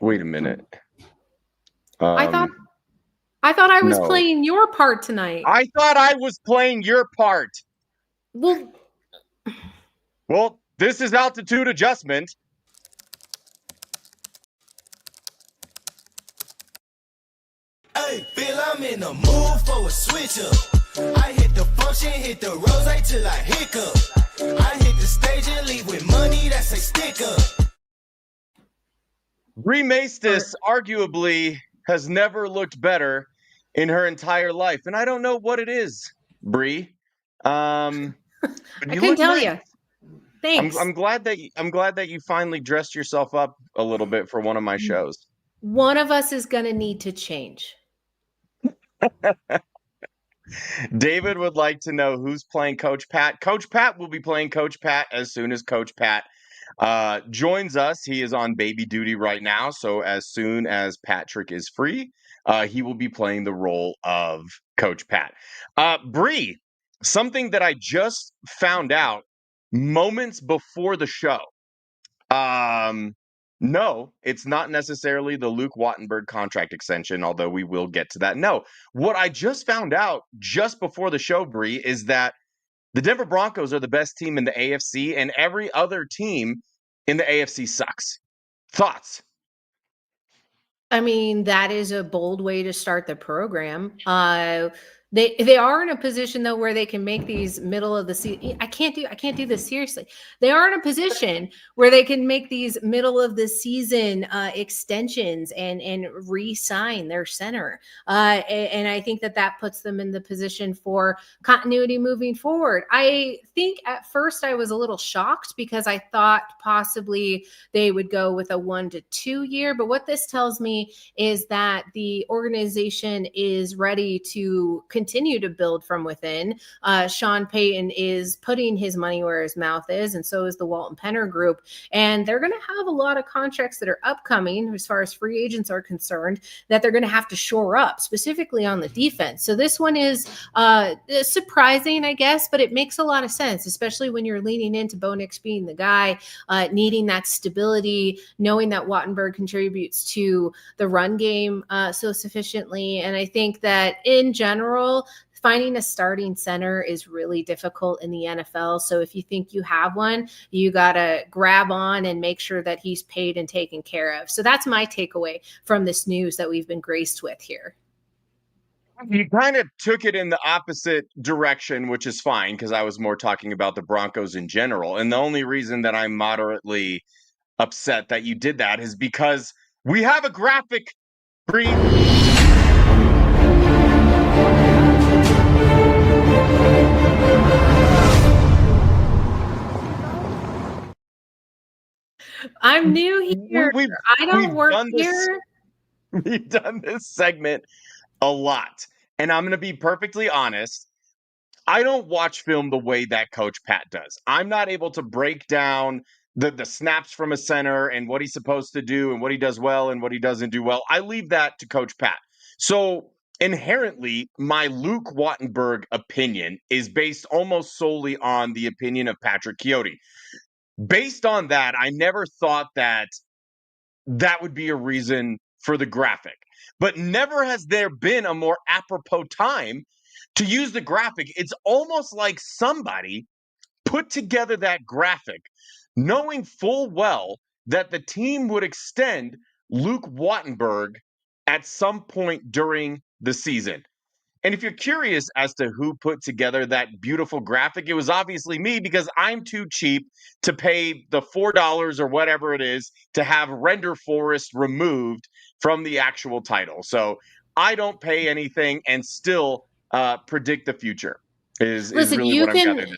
Wait a minute. I thought I was no. playing your part tonight. I thought I was playing your part. Well, this is altitude adjustment. Hey, Bill, I'm in the mood for a switch up. I hit the function, hit the rose till I hiccup. I hit the stage and leave with money that's a stick up. Bree Maestas arguably has never looked better in her entire life, and I don't know what it is, Bree. I couldn't tell you. Thanks. I'm glad that you finally dressed yourself up a little bit for one of my shows. One of us is going to need to change. David would like to know who's playing Coach Pat. Coach Pat will be playing Coach Pat as soon as Coach Pat joins us. He is on baby duty right now, so as soon as Patrick is free, he will be playing the role of Coach Pat. Bree, something that I just found out moments before the show. No, it's not necessarily the Luke Wattenberg contract extension, although we will get to that. No, what I just found out just before the show, Bree, is that the Denver Broncos are the best team in the AFC, and every other team in the AFC sucks. Thoughts? I mean, that is a bold way to start the program. They are in a position though where they can make these middle of the season. I can't do this seriously. They are in a position where they can make these middle of the season extensions and re-sign their center. And I think that puts them in the position for continuity moving forward. I think at first I was a little shocked because I thought possibly they would go with a 1 to 2 year. But what this tells me is that the organization is ready to continue to build from within. Sean Payton is putting his money where his mouth is, and so is the Walton Penner Group. And they're going to have a lot of contracts that are upcoming as far as free agents are concerned that they're going to have to shore up, specifically on the defense. So this one is surprising, I guess, but it makes a lot of sense, especially when you're leaning into Bo Nix being the guy, needing that stability, knowing that Wattenberg contributes to the run game so sufficiently. And I think that in general, finding a starting center is really difficult in the NFL. So if you think you have one, you got to grab on and make sure that he's paid and taken care of. So that's my takeaway from this news that we've been graced with here. You kind of took it in the opposite direction, which is fine because I was more talking about the Broncos in general. And the only reason that I'm moderately upset that you did that is because we have a graphic, Bree. I'm new here. I don't work here. We've done this segment a lot. And I'm going to be perfectly honest. I don't watch film the way that Coach Pat does. I'm not able to break down the snaps from a center and what he's supposed to do and what he does well and what he doesn't do well. I leave that to Coach Pat. So inherently, my Luke Wattenberg opinion is based almost solely on the opinion of Patrick Chiodo. Based on that, I never thought that would be a reason for the graphic. But never has there been a more apropos time to use the graphic. It's almost like somebody put together that graphic knowing full well that the team would extend Luke Wattenberg at some point during the season. And if you're curious as to who put together that beautiful graphic, it was obviously me because I'm too cheap to pay the $4 or whatever it is to have Render Forest removed from the actual title. So I don't pay anything and still predict the future is really what I'm gathering.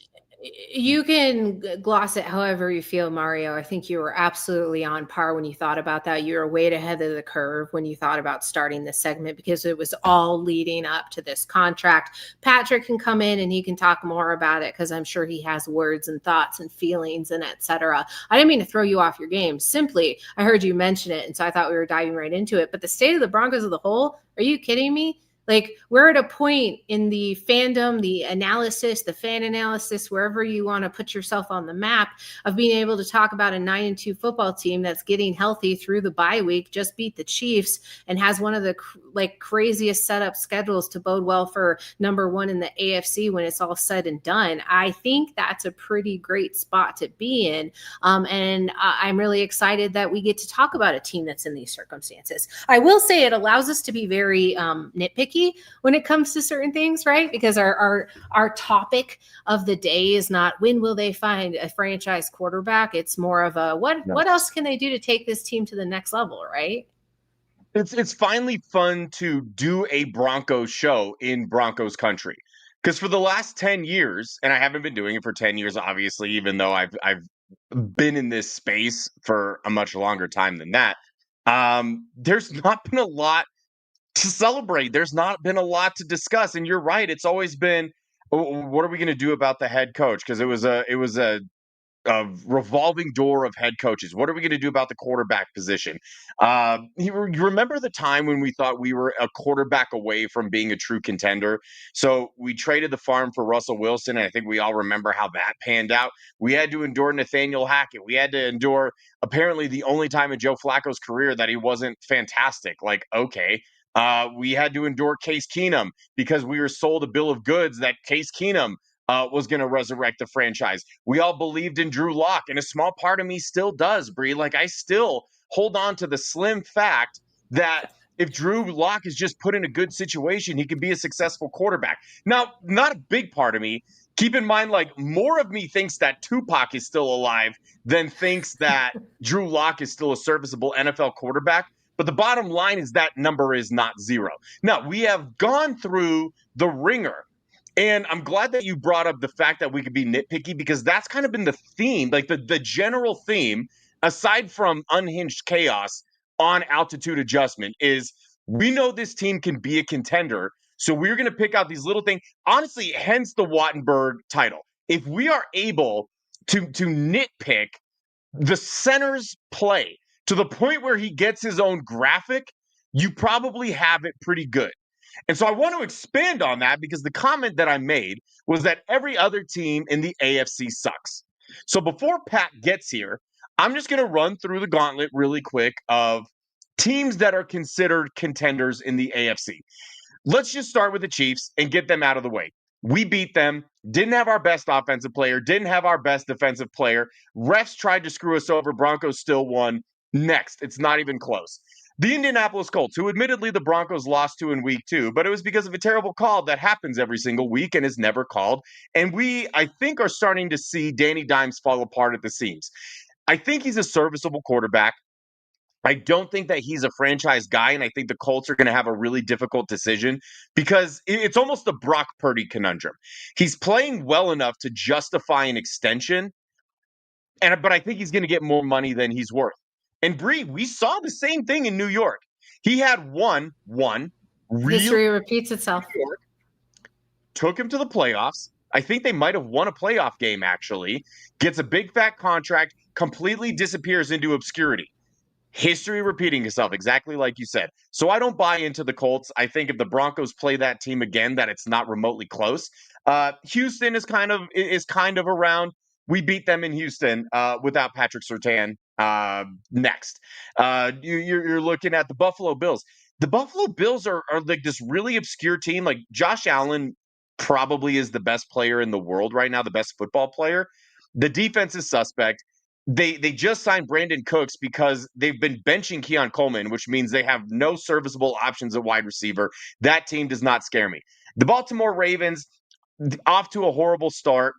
You can gloss it however you feel, Mario. I think you were absolutely on par when you thought about that. You were way ahead of the curve when you thought about starting this segment because it was all leading up to this contract. Patrick can come in and he can talk more about it because I'm sure he has words and thoughts and feelings and etc. I didn't mean to throw you off your game. Simply, I heard you mention it, and so I thought we were diving right into it. But the state of the Broncos as a whole, are you kidding me? Like, we're at a point in the fandom, the analysis, the fan analysis, wherever you want to put yourself on the map, of being able to talk about a 9-2 football team that's getting healthy through the bye week, just beat the Chiefs, and has one of the craziest setup schedules to bode well for number one in the AFC when it's all said and done. I think that's a pretty great spot to be in. And I'm really excited that we get to talk about a team that's in these circumstances. I will say it allows us to be very nitpicky when it comes to certain things, right? Because our topic of the day is not when will they find a franchise quarterback. It's more of a what else can they do to take this team to the next level, right? It's finally fun to do a Broncos show in Broncos country. Because for the last 10 years, and I haven't been doing it for 10 years, obviously, even though I've been in this space for a much longer time than that, there's not been a lot to celebrate. There's not been a lot to discuss. And you're right. It's always been, what are we going to do about the head coach? Because it was a revolving door of head coaches. What are we going to do about the quarterback position? You remember the time when we thought we were a quarterback away from being a true contender? So we traded the farm for Russell Wilson, and I think we all remember how that panned out. We had to endure Nathaniel Hackett. We had to endure apparently the only time in Joe Flacco's career that he wasn't fantastic. Like, okay. We had to endure Case Keenum because we were sold a bill of goods that Case Keenum was going to resurrect the franchise. We all believed in Drew Lock, and a small part of me still does, Bree. Like, I still hold on to the slim fact that if Drew Lock is just put in a good situation, he could be a successful quarterback. Now, not a big part of me. Keep in mind, like, more of me thinks that Tupac is still alive than thinks that Drew Lock is still a serviceable NFL quarterback. But the bottom line is that number is not zero. Now, we have gone through the ringer. And I'm glad that you brought up the fact that we could be nitpicky, because that's kind of been the theme, like the general theme, aside from unhinged chaos on altitude adjustment, is we know this team can be a contender. So we're going to pick out these little things. Honestly, hence the Wattenberg title. If we are able to nitpick the center's play to the point where he gets his own graphic, you probably have it pretty good. And so I want to expand on that, because the comment that I made was that every other team in the AFC sucks. So before Pat gets here, I'm just going to run through the gauntlet really quick of teams that are considered contenders in the AFC. Let's just start with the Chiefs and get them out of the way. We beat them, didn't have our best offensive player, didn't have our best defensive player. Refs tried to screw us over. Broncos still won. Next, it's not even close. The Indianapolis Colts, who admittedly the Broncos lost to in week 2, but it was because of a terrible call that happens every single week and is never called. And we, I think, are starting to see Danny Dimes fall apart at the seams. I think he's a serviceable quarterback. I don't think that he's a franchise guy, and I think the Colts are going to have a really difficult decision, because it's almost the Brock Purdy conundrum. He's playing well enough to justify an extension, but I think he's going to get more money than he's worth. And Bree, we saw the same thing in New York. He had one history repeats itself. Took him to the playoffs. I think they might have won a playoff game, actually. Gets a big fat contract, completely disappears into obscurity. History repeating itself, exactly like you said. So I don't buy into the Colts. I think if the Broncos play that team again, that it's not remotely close. Houston is kind of around. We beat them in Houston without Patrick Surtain. Next, you're looking at the Buffalo Bills. The Buffalo Bills are like this really obscure team. Like, Josh Allen probably is the best player in the world right now, the best football player. The defense is suspect. They just signed Brandon Cooks because they've been benching Keon Coleman, which means they have no serviceable options at wide receiver. That team does not scare me. The Baltimore Ravens, off to a horrible start.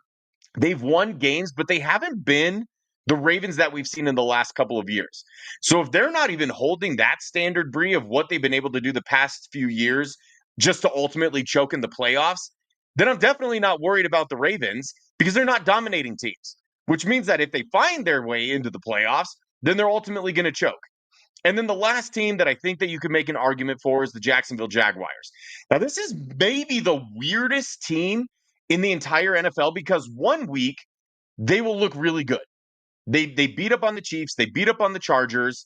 They've won games, but they haven't been the Ravens that we've seen in the last couple of years. So if they're not even holding that standard, Bree, of what they've been able to do the past few years just to ultimately choke in the playoffs, then I'm definitely not worried about the Ravens, because they're not dominating teams, which means that if they find their way into the playoffs, then they're ultimately going to choke. And then the last team that I think that you could make an argument for is the Jacksonville Jaguars. Now, this is maybe the weirdest team in the entire NFL, because one week they will look really good. They beat up on the Chiefs, they beat up on the Chargers,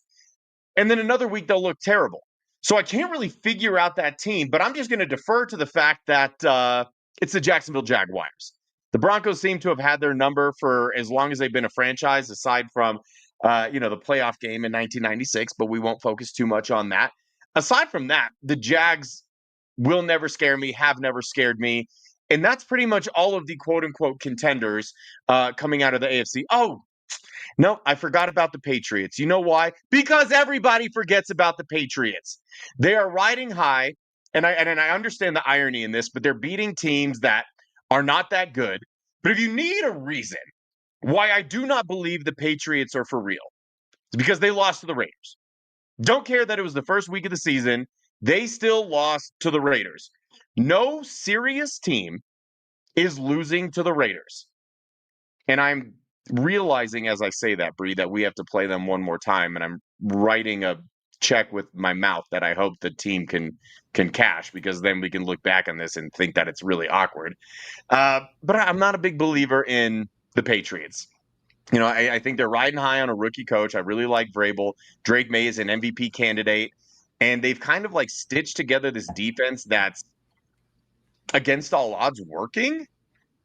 and then another week they'll look terrible. So I can't really figure out that team, but I'm just going to defer to the fact that it's the Jacksonville Jaguars. The Broncos seem to have had their number for as long as they've been a franchise, aside from the playoff game in 1996, but we won't focus too much on that. Aside from that, the Jags will never scare me, have never scared me. And that's pretty much all of the quote unquote contenders coming out of the AFC. Oh, no, I forgot about the Patriots. You know why? Because everybody forgets about the Patriots. They are riding high, and I understand the irony in this, but they're beating teams that are not that good. But if you need a reason why I do not believe the Patriots are for real, it's because they lost to the Raiders. Don't care that it was the first week of the season. They still lost to the Raiders. No serious team is losing to the Raiders. And I'm realizing as I say that, Bree, that we have to play them one more time. And I'm writing a check with my mouth that I hope the team can cash, because then we can look back on this and think that it's really awkward. But I'm not a big believer in the Patriots. I think they're riding high on a rookie coach. I really like Vrabel. Drake May is an MVP candidate. And they've kind of like stitched together this defense that's against all odds working.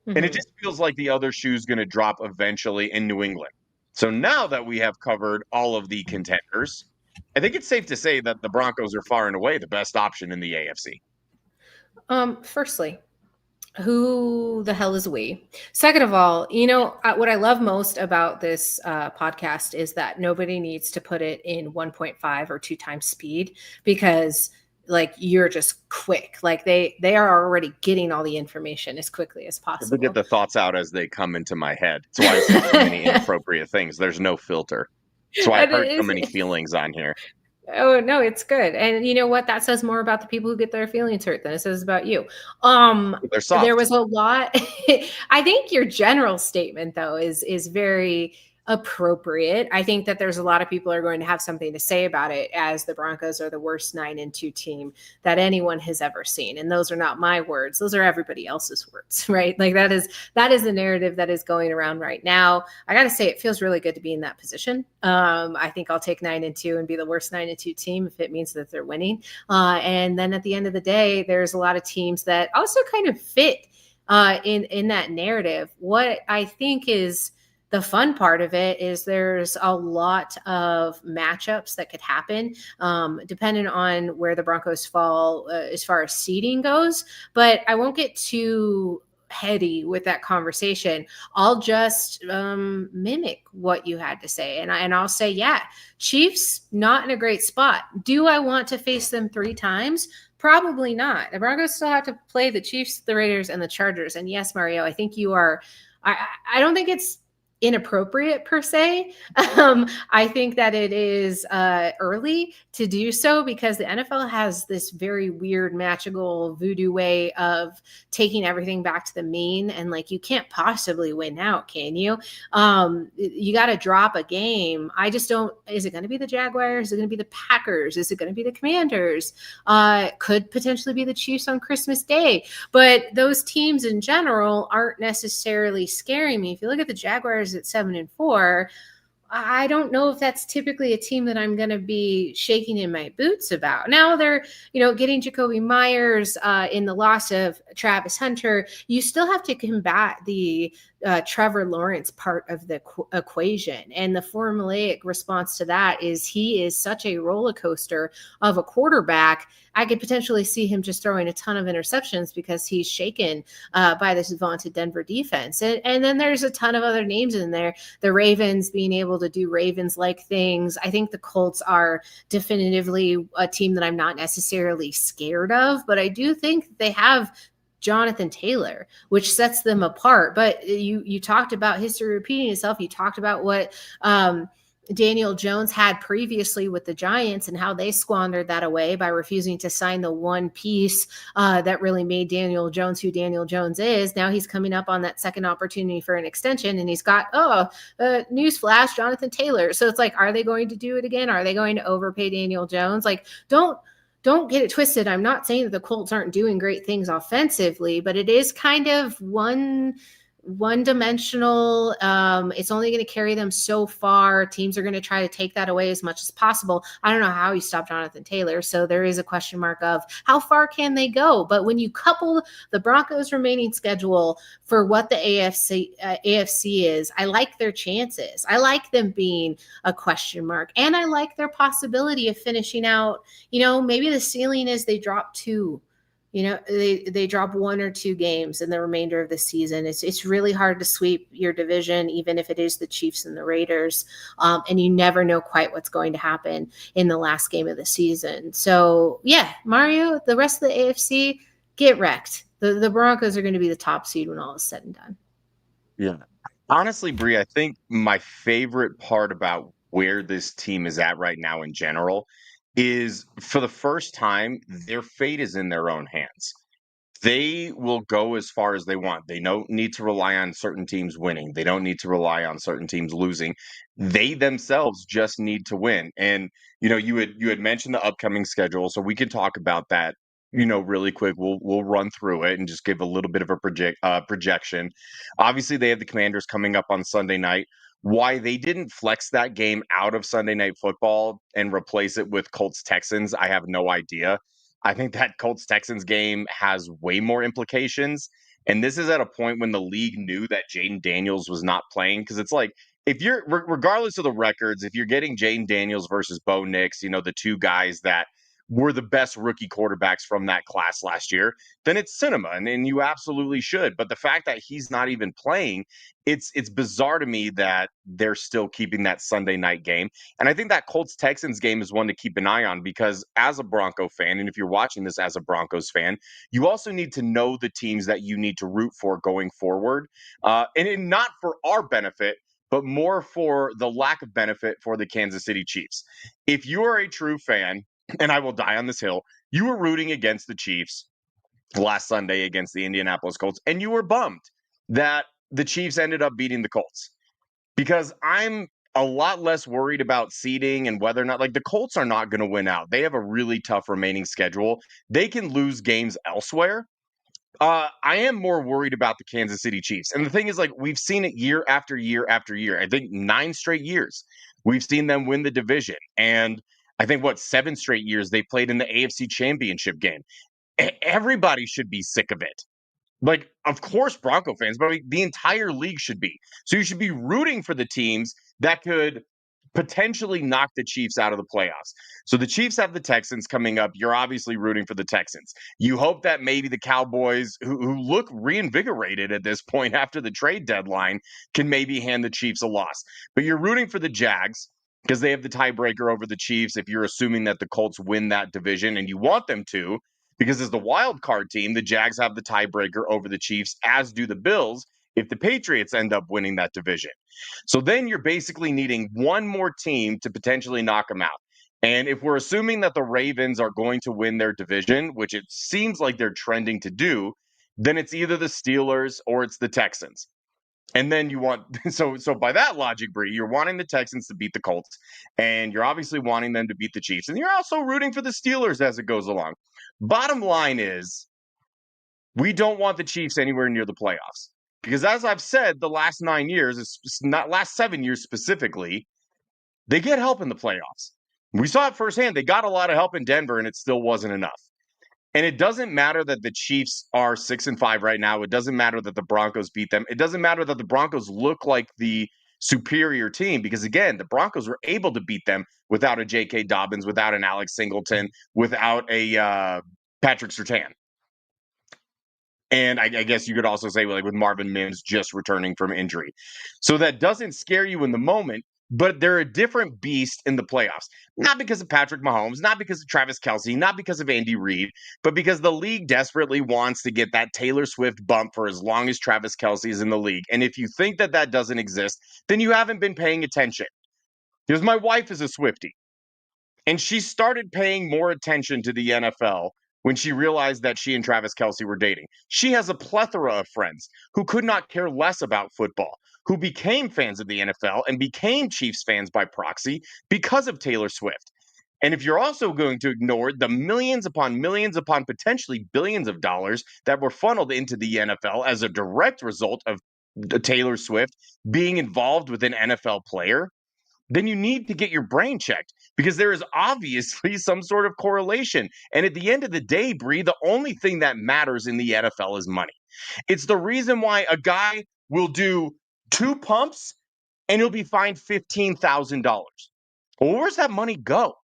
And it just feels like the other shoe's going to drop eventually in New England. So now that we have covered all of the contenders, I think it's safe to say that the Broncos are far and away the best option in the AFC. Firstly, who the hell is we? Second of all, what I love most about this podcast is that nobody needs to put it in 1.5 or 2 times speed, because like you're just quick. Like they are already getting all the information as quickly as possible. I get the thoughts out as they come into my head. That's why I say so many inappropriate things. There's no filter. That's why I hurt so many feelings on here. Oh, no, it's good. And you know what? That says more about the people who get their feelings hurt than it says about you. There was a lot. I think your general statement, though, is very appropriate. I think that there's a lot of people are going to have something to say about it, as the Broncos are the worst 9-2 team that anyone has ever seen. And those are not my words. Those are everybody else's words, right? Like that is the narrative that is going around right now. I got to say, it feels really good to be in that position. I think I'll take 9-2 and be the worst 9-2 team if it means that they're winning. And then at the end of the day, there's a lot of teams that also kind of fit in that narrative. What I think is the fun part of it is there's a lot of matchups that could happen depending on where the Broncos fall as far as seeding goes. But I won't get too heady with that conversation. I'll just mimic what you had to say. And I'll say, yeah, Chiefs not in a great spot. Do I want to face them 3 times? Probably not. The Broncos still have to play the Chiefs, the Raiders, and the Chargers. And yes, Mario, I think you are. I don't think it's inappropriate per se. I think that it is early to do so, because the NFL has this very weird magical voodoo way of taking everything back to the mean, and like you can't possibly win out, can you? You got to drop a game. I just don't. Is it going to be the Jaguars? Is it going to be the Packers? Is it going to be the Commanders? Could potentially be the Chiefs on Christmas Day. But those teams in general aren't necessarily scaring me. If you look at the Jaguars at 7-4, I don't know if that's typically a team that I'm going to be shaking in my boots about. Now they're, getting Jacoby Myers in the loss of Travis Hunter. You still have to combat the Trevor Lawrence part of the equation. And the formulaic response to that is he is such a roller coaster of a quarterback. I could potentially see him just throwing a ton of interceptions because he's shaken by this vaunted Denver defense. And then there's a ton of other names in there. The Ravens being able to do Ravens-like things. I think the Colts are definitively a team that I'm not necessarily scared of, but I do think they have Jonathan Taylor, which sets them apart. But you talked about history repeating itself. You talked about what Daniel Jones had previously with the Giants and how they squandered that away by refusing to sign the one piece that really made Daniel Jones who Daniel Jones is. Now he's coming up on that second opportunity for an extension, and he's got, newsflash, Jonathan Taylor. So it's like, are they going to do it again? Are they going to overpay Daniel Jones? Like, don't get it twisted. I'm not saying that the Colts aren't doing great things offensively, but it is kind of one one-dimensional. It's only going to carry them so far. Teams are going to try to take that away as much as possible. I don't know how you stop Jonathan Taylor, so there is a question mark of how far can they go. But when you couple the Broncos' remaining schedule for what the AFC is, I like their chances. I like them being a question mark, and I like their possibility of finishing out. Maybe the ceiling is they drop 2. They drop 1 or 2 games in the remainder of the season. It's really hard to sweep your division, even if it is the Chiefs and the Raiders, and you never know quite what's going to happen in the last game of the season. So yeah, Mario, the rest of the AFC, get wrecked. The Broncos are going to be the top seed when all is said and done. Yeah. Honestly, Bree, I think my favorite part about where this team is at right now in general is, for the first time, their fate is in their own hands. They will go as far as they want. They don't need to rely on certain teams winning. They don't need to rely on certain teams losing. They themselves just need to win. And you had mentioned the upcoming schedule, so we can talk about that. Really quick. We'll run through it and just give a little bit of a projection. Obviously, they have the Commanders coming up on Sunday night. Why they didn't flex that game out of Sunday Night Football and replace it with Colts Texans, I have no idea. I think that Colts Texans game has way more implications. And this is at a point when the league knew that Jaden Daniels was not playing. Because it's like, if you're, regardless of the records, if you're getting Jaden Daniels versus Bo Nix, the 2 guys that were the best rookie quarterbacks from that class last year, then it's cinema, and you absolutely should. But the fact that he's not even playing, it's bizarre to me that they're still keeping that Sunday night game. And I think that Colts Texans game is one to keep an eye on, because as a Bronco fan, and if you're watching this as a Broncos fan, you also need to know the teams that you need to root for going forward. And not for our benefit, but more for the lack of benefit for the Kansas City Chiefs. If you are a true fan, and I will die on this hill, you were rooting against the Chiefs last Sunday against the Indianapolis Colts, and you were bummed that the Chiefs ended up beating the Colts, because I'm a lot less worried about seeding and whether or not, like, the Colts are not going to win out. They have a really tough remaining schedule. They can lose games elsewhere. I am more worried about the Kansas City Chiefs. And the thing is, like, we've seen it year after year after year. I think 9 straight years we've seen them win the division. And I think, 7 straight years they played in the AFC Championship game. Everybody should be sick of it. Like, of course, Bronco fans, but the entire league should be. So you should be rooting for the teams that could potentially knock the Chiefs out of the playoffs. So the Chiefs have the Texans coming up. You're obviously rooting for the Texans. You hope that maybe the Cowboys, who look reinvigorated at this point after the trade deadline, can maybe hand the Chiefs a loss. But you're rooting for the Jags because they have the tiebreaker over the Chiefs if you're assuming that the Colts win that division, and you want them to, because as the wild card team, the Jags have the tiebreaker over the Chiefs, as do the Bills, if the Patriots end up winning that division. So then you're basically needing one more team to potentially knock them out. And if we're assuming that the Ravens are going to win their division, which it seems like they're trending to do, then it's either the Steelers or it's the Texans. And then you want, so by that logic, Bree, you're wanting the Texans to beat the Colts, and you're obviously wanting them to beat the Chiefs, and you're also rooting for the Steelers as it goes along. Bottom line is, we don't want the Chiefs anywhere near the playoffs. Because as I've said, the last 9 years, not last 7 years specifically, they get help in the playoffs. We saw it firsthand. They got a lot of help in Denver, and it still wasn't enough. And it doesn't matter that the Chiefs are 6-5 right now. It doesn't matter that the Broncos beat them. It doesn't matter that the Broncos look like the superior team, because, again, the Broncos were able to beat them without a J.K. Dobbins, without an Alex Singleton, without a Patrick Surtain. And I guess you could also say, like, with Marvin Mims just returning from injury. So that doesn't scare you in the moment, but they're a different beast in the playoffs. Not because of Patrick Mahomes, not because of Travis Kelce, not because of Andy Reid, but because the league desperately wants to get that Taylor Swift bump for as long as Travis Kelce is in the league. And if you think that that doesn't exist, then you haven't been paying attention. Because my wife is a Swiftie, and she started paying more attention to the NFL when she realized that she and Travis Kelce were dating. She has a plethora of friends who could not care less about football, who became fans of the NFL and became Chiefs fans by proxy because of Taylor Swift. And if you're also going to ignore the millions upon potentially billions of dollars that were funneled into the NFL as a direct result of Taylor Swift being involved with an NFL player, then you need to get your brain checked because there is obviously some sort of correlation. And at the end of the day, Bree, the only thing that matters in the NFL is money. It's the reason why a guy will do 2 pumps and he'll be fined $15,000. Well, where's that money go?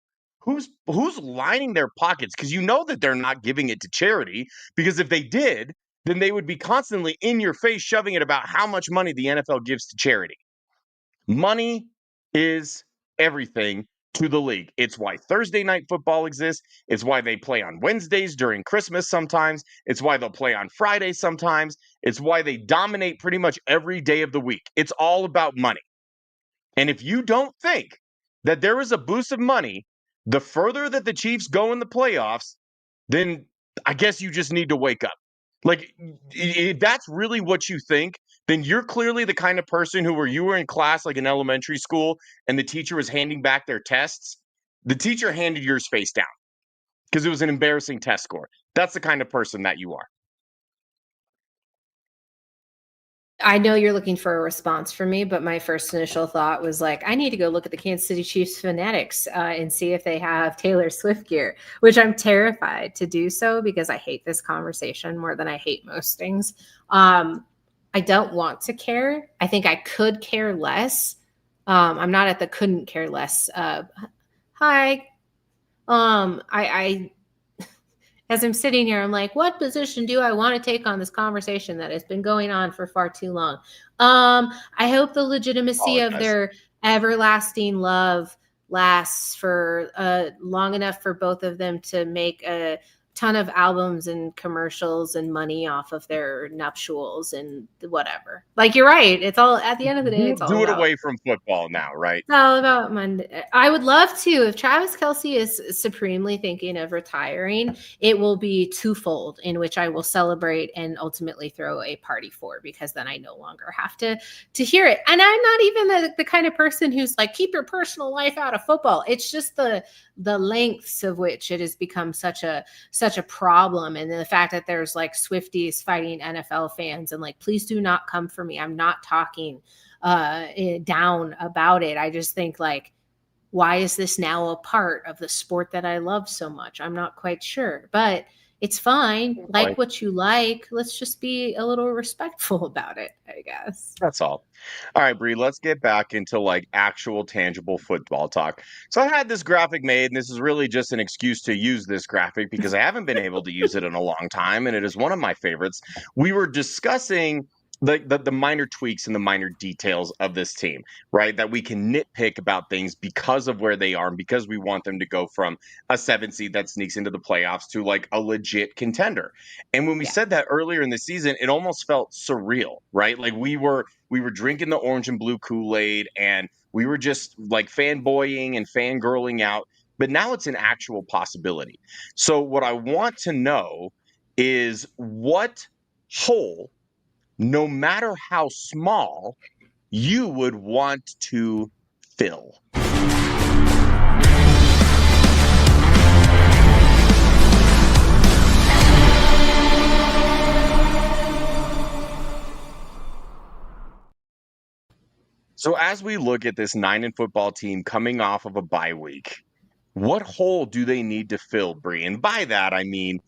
Who's lining their pockets? Because you know that they're not giving it to charity, because if they did, then they would be constantly in your face shoving it about how much money the NFL gives to charity. Money is everything to the league. It's why Thursday night football exists. It's why they play on Wednesdays during Christmas sometimes. It's why they'll play on Fridays sometimes. It's why they dominate pretty much every day of the week. It's all about money. And if you don't think that there is a boost of money the further that the Chiefs go in the playoffs, then I guess you just need to wake up. Like, if that's really what you think, then you're clearly the kind of person who, where you were in class like in elementary school and the teacher was handing back their tests, the teacher handed yours face down because it was an embarrassing test score. That's the kind of person that you are. I know you're looking for a response from me, but my first initial thought was like, I need to go look at the Kansas City Chiefs fanatics and see if they have Taylor Swift gear, which I'm terrified to do so because I hate this conversation more than I hate most things. I don't want to care. I think I could care less. I'm not at the couldn't care less. Hi. I as I'm sitting here, I'm like, what position do I want to take on this conversation that has been going on for far too long? I hope the legitimacy of their everlasting love lasts for long enough for both of them to make a ton of albums and commercials and money off of their nuptials and whatever. Like, you're right. It's all, at the end of the day, it's all do it about, away from football now, right? it's all about Monday. I would love to. If Travis Kelce is supremely thinking of retiring, it will be twofold, in which I will celebrate and ultimately throw a party for, because then I no longer have to hear it. And I'm not even the kind of person who's like, keep your personal life out of football. It's just the lengths of which it has become such a problem, and the fact that there's like Swifties fighting NFL fans and like, please do not come for me. I'm not talking down about it. I just think, like, why is this now a part of the sport that I love so much? I'm not quite sure, but it's fine. Like what you like. Let's just be a little respectful about it, I guess. That's all. All right, Bree, let's get back into like actual tangible football talk. So I had this graphic made, and this is really just an excuse to use this graphic because I haven't been able to use it in a long time, and it is one of my favorites. We were discussing the minor tweaks and the minor details of this team, right? That we can nitpick about things because of where they are and because we want them to go from a 7 seed that sneaks into the playoffs to like a legit contender. And when we said that earlier in the season, it almost felt surreal, right? Like we were drinking the orange and blue Kool-Aid and we were just like fanboying and fangirling out. But now it's an actual possibility. So what I want to know is what hole, no matter how small, you would want to fill. So as we look at this 9 and football team coming off of a bye week, what hole do they need to fill, Bree? And by that, I mean,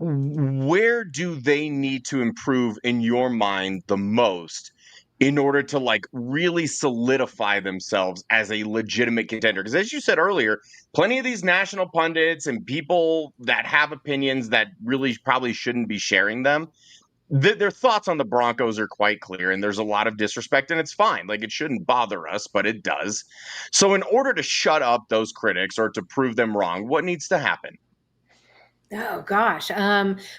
where do they need to improve in your mind the most in order to like really solidify themselves as a legitimate contender? Because as you said earlier, plenty of these national pundits and people that have opinions that really probably shouldn't be sharing them, their thoughts on the Broncos are quite clear, and there's a lot of disrespect, and it's fine. Like, it shouldn't bother us, but it does. So in order to shut up those critics or to prove them wrong, what needs to happen? Oh gosh.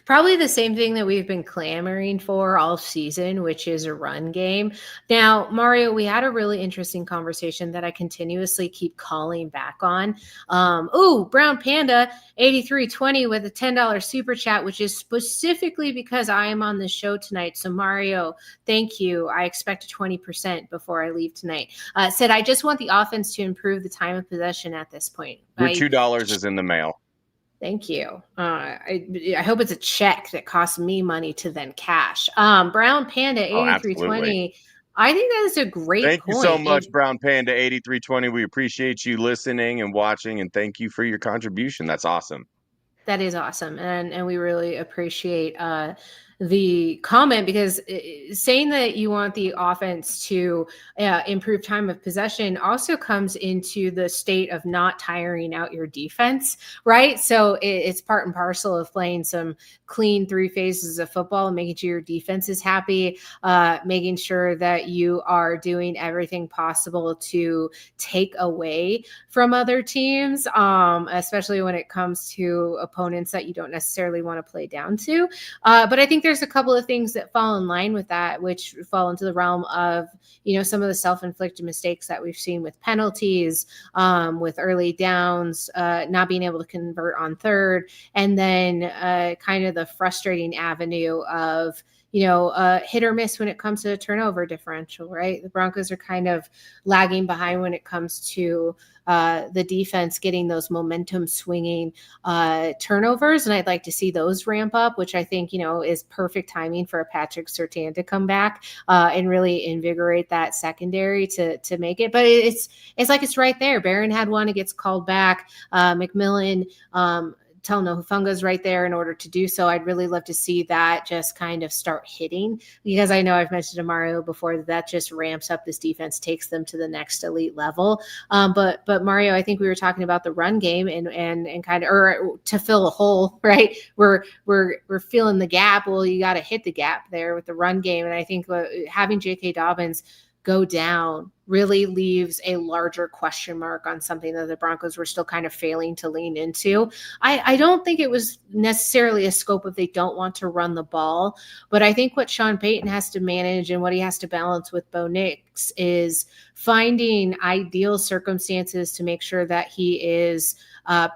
Probably the same thing that we've been clamoring for all season, which is a run game. Now, Mario, we had a really interesting conversation that I continuously keep calling back on. Brown Panda 8320 with a $10 super chat, which is specifically because I am on the show tonight. So Mario, thank you. I expect 20% before I leave tonight. Said, I just want the offense to improve the time of possession at this point. Your $2 is in the mail. Thank you. I hope it's a check that costs me money to then cash. Brown Panda Oh, absolutely. 8320. I think that is a great Thank you so point. much, Brown Panda 8320. We appreciate you listening and watching, and thank you for your contribution. That's awesome. That is awesome, and we really appreciate the comment, because saying that you want the offense to improve time of possession also comes into the state of not tiring out your defense, right? So it's part and parcel of playing some clean 3 phases of football and making sure your defense is happy, making sure that you are doing everything possible to take away from other teams, especially when it comes to opponents that you don't necessarily want to play down to. But I think there's a couple of things that fall in line with that, which fall into the realm of, some of the self-inflicted mistakes that we've seen with penalties, with early downs, not being able to convert on third, and then kind of the frustrating avenue of hit or miss when it comes to the turnover differential, right? The Broncos are kind of lagging behind when it comes to the defense getting those momentum swinging turnovers. And I'd like to see those ramp up, which I think, is perfect timing for a Patrick Surtain to come back and really invigorate that secondary to make it. But it's like it's right there. Barron had one, it gets called back. McMillan, Talanoa-Hufunga's right there in order to do so. I'd really love to see that just kind of start hitting, because I know I've mentioned to Mario before that just ramps up this defense, takes them to the next elite level. But Mario, I think we were talking about the run game and kind of, or to fill a hole, right? We're filling the gap. Well, you got to hit the gap there with the run game, and I think having J.K. Dobbins go down really leaves a larger question mark on something that the Broncos were still kind of failing to lean into. I don't think it was necessarily a scope of they don't want to run the ball, but I think what Sean Payton has to manage and what he has to balance with Bo Nix is finding ideal circumstances to make sure that he is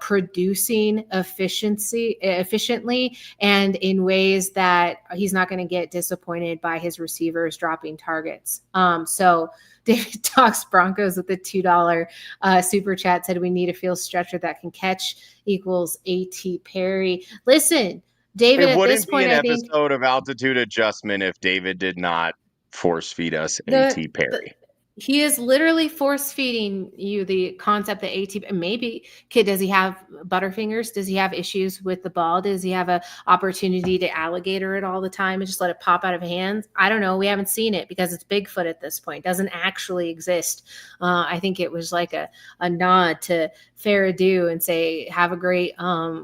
producing efficiently and in ways that he's not going to get disappointed by his receivers dropping targets. So David Talks Broncos with the $2 super chat said we need a field stretcher that can catch equals A.T. Perry. Listen, David, It at this wouldn't be point, an I think episode of Altitude Adjustment if David did not force feed us A.T. Perry. he is literally force feeding you the concept that AT. Maybe, kid, does he have butterfingers? Does he have issues with the ball? Does he have an opportunity to alligator it all the time and just let it pop out of hands? I don't know. We haven't seen it because it's Bigfoot at this point. It doesn't actually exist. I think it was like a nod to fair ado and say, have a great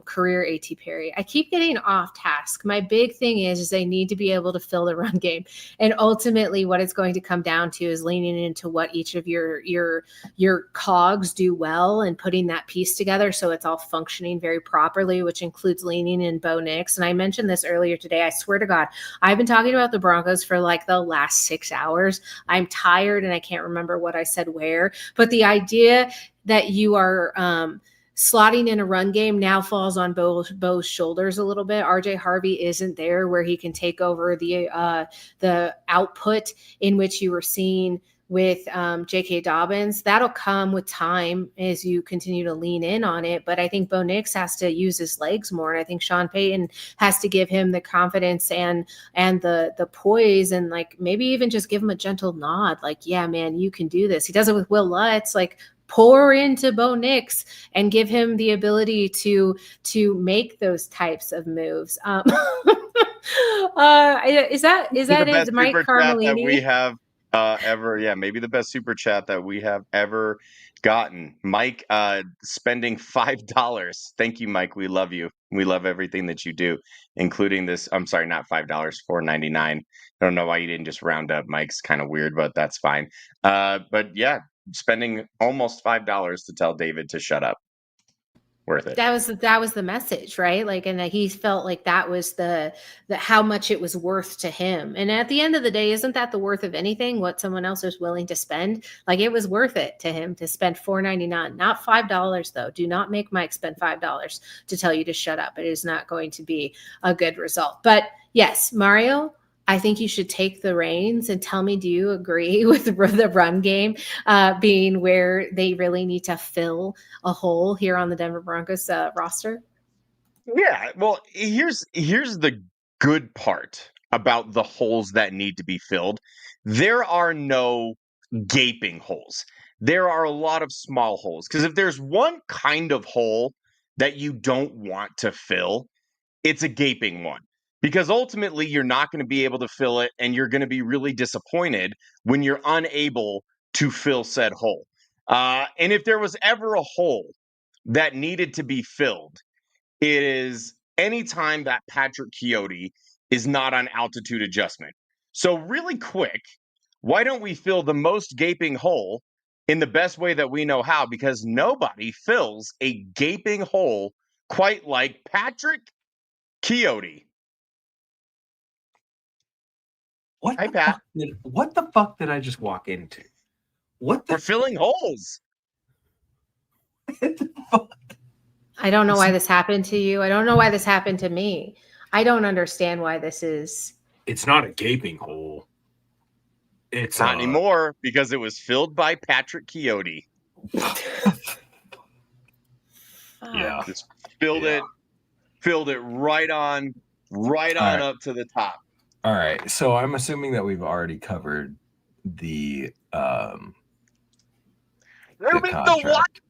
career, A.T. Perry. I keep getting off task. My big thing is they need to be able to fill the run game. And ultimately what it's going to come down to is leaning into what each of your cogs do well and putting that piece together so it's all functioning very properly, which includes leaning in Bo Nix. And I mentioned this earlier today. I swear to God, I've been talking about the Broncos for like the last 6 hours. I'm tired and I can't remember what I said where, but the idea that you are slotting in a run game now falls on Bo's shoulders a little bit. RJ Harvey isn't there where he can take over the output in which you were seeing with J.K. Dobbins. That'll come with time as you continue to lean in on it. But I think Bo Nix has to use his legs more. And I think Sean Payton has to give him the confidence and the poise and like maybe even just give him a gentle nod. Like, yeah, man, you can do this. He does it with Will Lutz. Like, pour into Bo Nix and give him the ability to make those types of moves. Is that it? Mike Carmelini? We have ever, yeah, maybe the best super chat that we have ever gotten. Mike spending $5. Thank you, Mike. We love you. We love everything that you do, including this. I'm sorry, not $5, $4.99. I don't know why you didn't just round up. Mike's kind of weird, but that's fine. But yeah, spending almost $5 to tell David to shut up. Worth it. That was the message, right? Like, and he felt like that was the how much it was worth to him. And at the end of the day, isn't that the worth of anything? What someone else is willing to spend? Like, it was worth it to him to spend $4.99, not $5 though. Do not make Mike spend $5 to tell you to shut up. It is not going to be a good result. But yes, Mario, I think you should take the reins and tell me, do you agree with the run game being where they really need to fill a hole here on the Denver Broncos roster? Yeah, well, here's the good part about the holes that need to be filled. There are no gaping holes. There are a lot of small holes because if there's one kind of hole that you don't want to fill, it's a gaping one. Because ultimately you're not going to be able to fill it and you're going to be really disappointed when you're unable to fill said hole. And if there was ever a hole that needed to be filled, it is anytime that Patrick Quixote is not on altitude adjustment. So, really quick, why don't we fill the most gaping hole in the best way that we know how? Because nobody fills a gaping hole quite like Patrick Quixote. Hi, Pat. What the fuck did I just walk into? What We're the filling holes. fuck? I don't know why this happened to you. I don't know why this happened to me. I don't understand why this is. It's not a gaping hole. It's Not anymore because it was filled by Patrick Quixote. Yeah. Just filled it right on right. up to the top. All right. So I'm assuming that we've already covered the contract.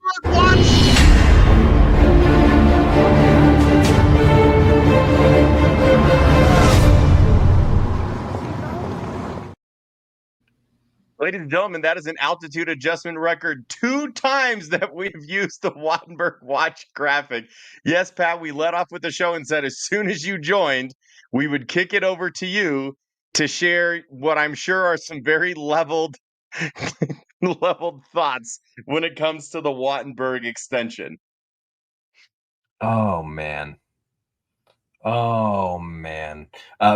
Ladies and gentlemen, that is an altitude adjustment record 2 times that we've used the Wattenberg watch graphic. Yes, Pat, we led off with the show and said as soon as you joined, we would kick it over to you to share what I'm sure are some very leveled thoughts when it comes to the Wattenberg extension. Oh man.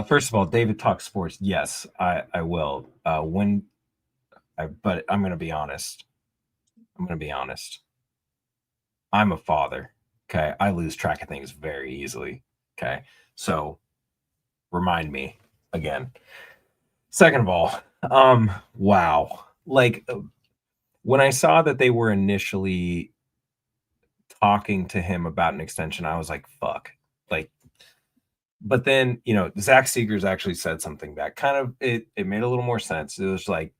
First of all, David Talk Sports. Yes, I will. But I'm going to be honest. I'm a father. Okay. I lose track of things very easily. Okay. So remind me again. Second of all, wow. Like when I saw that they were initially talking to him about an extension, I was like, fuck. Like, but then, Zach Seegers actually said something back. Kind of it made a little more sense. It was like,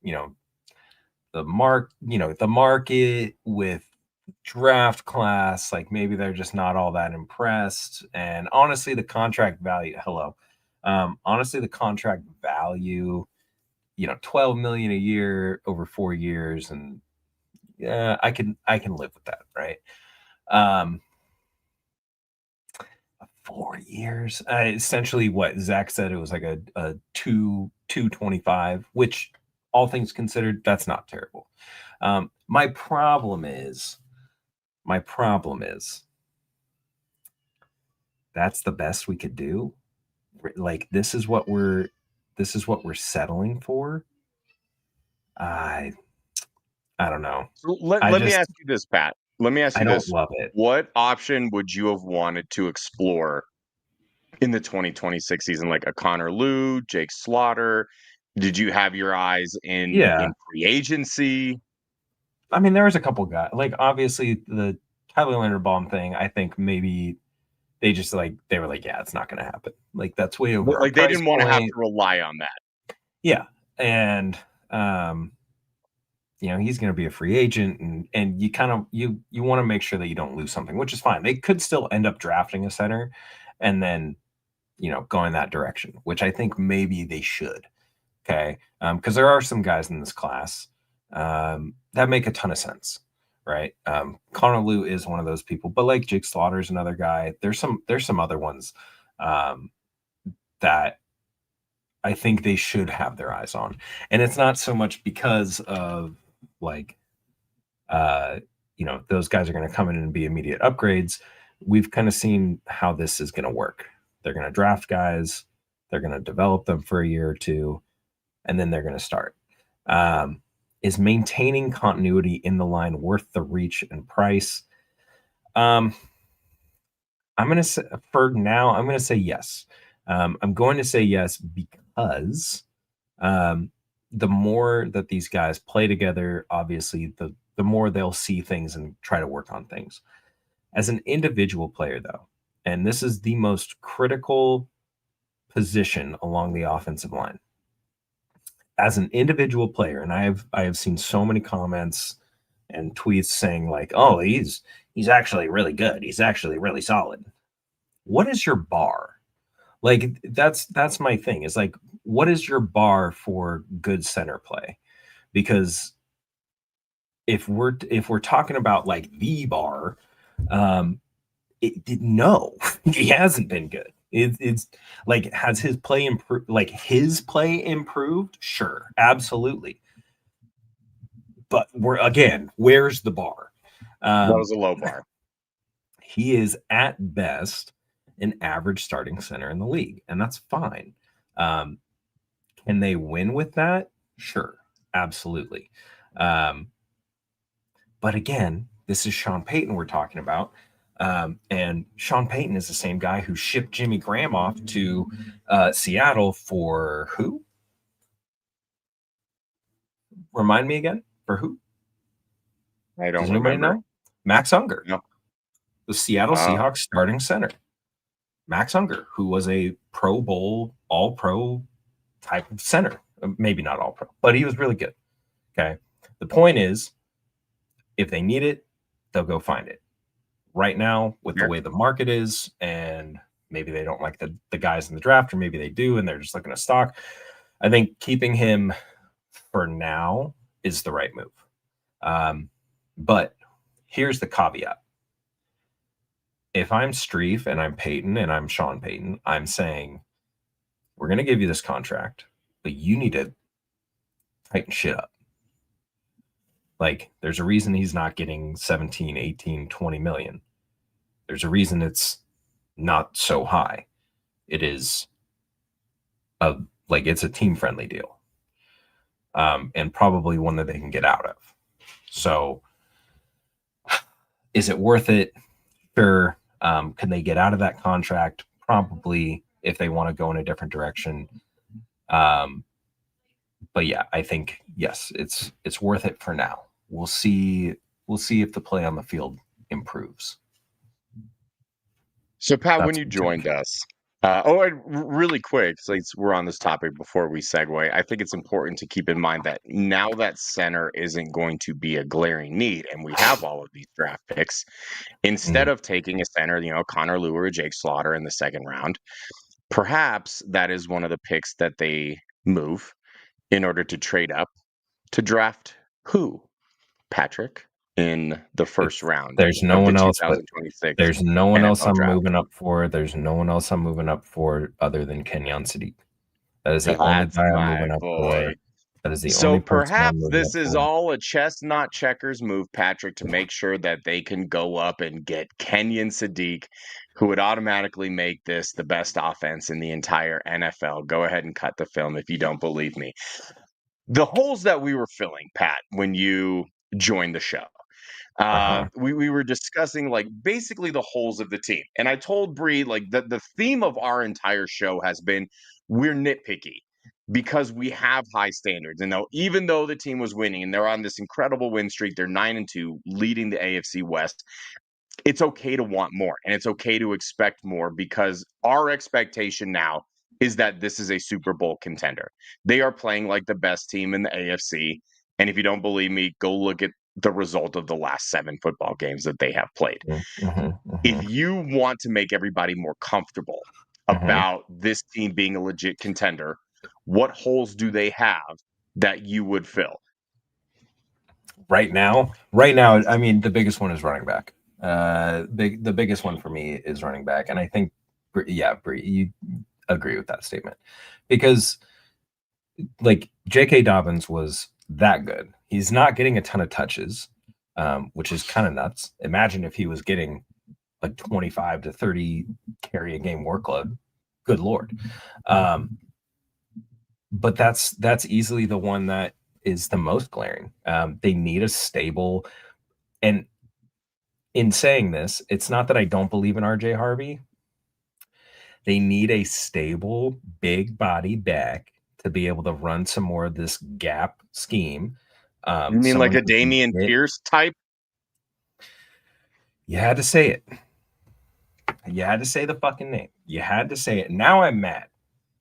the market with draft class, like maybe they're just not all that impressed. And honestly, the contract value, honestly, the contract value, 12 million a year over 4 years. And yeah, I can live with that. Right. 4 years, essentially what Zach said, it was like a 225, which all things considered, that's not terrible. My problem is that's the best we could do. Like this is what we're settling for. I don't know. Let me ask you this, Pat. Let me ask you this. I don't love it. What option would you have wanted to explore in the 2026 season? Like a Connor Lew, Jake Slaughter? Did you have your eyes in free agency? I mean, there was a couple guys. Like obviously the Tyler Linderbaum thing, I think maybe they just they were like, yeah, it's not going to happen. Like that's way over. Like they didn't want to have to rely on that. Yeah, and he's going to be a free agent, and you kind of you want to make sure that you don't lose something, which is fine. They could still end up drafting a center, and then go in that direction, which I think maybe they should. Okay, because there are some guys in this class that make a ton of sense. Right. Connor Lew is one of those people, but like Jake Slaughter is another guy. There's some other ones that I think they should have their eyes on. And it's not so much because of those guys are going to come in and be immediate upgrades. We've kind of seen how this is going to work. They're going to draft guys. They're going to develop them for a year or two, and then they're going to start. Is maintaining continuity in the line worth the reach and price? I'm going to say for now, I'm going to say yes. I'm going to say yes because the more that these guys play together, obviously, the more they'll see things and try to work on things. As an individual player, though, and this is the most critical position along the offensive line. As an individual player, and I have seen so many comments and tweets saying like, "Oh, he's actually really good. He's actually really solid." What is your bar? Like that's my thing. Is like, what is your bar for good center play? Because if we're talking about like the bar, no, he hasn't been good. It's like, has his play improved? Like his play improved? Sure, absolutely. But where's the bar? That was a low bar. He is at best an average starting center in the league, and that's fine. Can they win with that? Sure, absolutely. But again, this is Sean Payton we're talking about. And Sean Payton is the same guy who shipped Jimmy Graham off to Seattle for who? Remind me again, for who? I don't Does anybody remember. know? Max Unger. No. The Seattle Seahawks starting center. Max Unger, who was a Pro Bowl, all-pro type of center. Maybe not all-pro, but he was really good. Okay. The point is, if they need it, they'll go find it. Right now, with the way the market is, and maybe they don't like the guys in the draft, or maybe they do, and they're just looking at stock, I think keeping him for now is the right move. But here's the caveat. If I'm Streef and I'm Peyton and I'm Sean Payton, I'm saying, we're going to give you this contract, but you need to tighten shit up. Like, there's a reason he's not getting 17, 18, 20 million. There's a reason it's not so high. It is it's a team-friendly deal. And probably one that they can get out of. So is it worth it? Sure. Can they get out of that contract? Probably, if they want to go in a different direction. But yeah, I think yes, it's worth it for now. We'll see if the play on the field improves. So Pat, when you joined us, really quick, since we're on this topic before we segue, I think it's important to keep in mind that now that center isn't going to be a glaring need, and we have all of these draft picks, instead of taking a center, Connor Lew or Jake Slaughter in the second round, perhaps that is one of the picks that they move in order to trade up to draft who, Patrick? In the first round. There's no one else. There's no one else I'm moving up for. There's no one else I'm moving up for other than Kenyon Sadiq. That is the only guy I'm moving up for. That is the only person. So perhaps this is all a chestnut checkers move, Patrick, to make sure that they can go up and get Kenyon Sadiq, who would automatically make this the best offense in the entire NFL. Go ahead and cut the film if you don't believe me. The holes that we were filling, Pat, when you joined the show. We were discussing basically the holes of the team. And I told Bree the theme of our entire show has been we're nitpicky because we have high standards. And even though the team was winning and they're on this incredible win streak, they're 9-2 leading the AFC West, it's okay to want more and it's okay to expect more because our expectation now is that this is a Super Bowl contender. They are playing like the best team in the AFC. And if you don't believe me, go look at the result of the last 7 football games that they have played. If you want to make everybody more comfortable about this team being a legit contender, what holes do they have that you would fill? Right now, I mean, the biggest one is running back. The biggest one for me is running back. And I think, Bree, you agree with that statement because J.K. Dobbins was that good. He's not getting a ton of touches, which is kind of nuts. Imagine if he was getting 25 to 30 carry a game workload. Good Lord. But that's easily the one that is the most glaring. They need a stable, and in saying this, it's not that I don't believe in RJ Harvey. They need a stable, big body back to be able to run some more of this gap scheme. You mean like a Dameon Pierce type? You had to say it. You had to say the fucking name. You had to say it. Now I'm mad.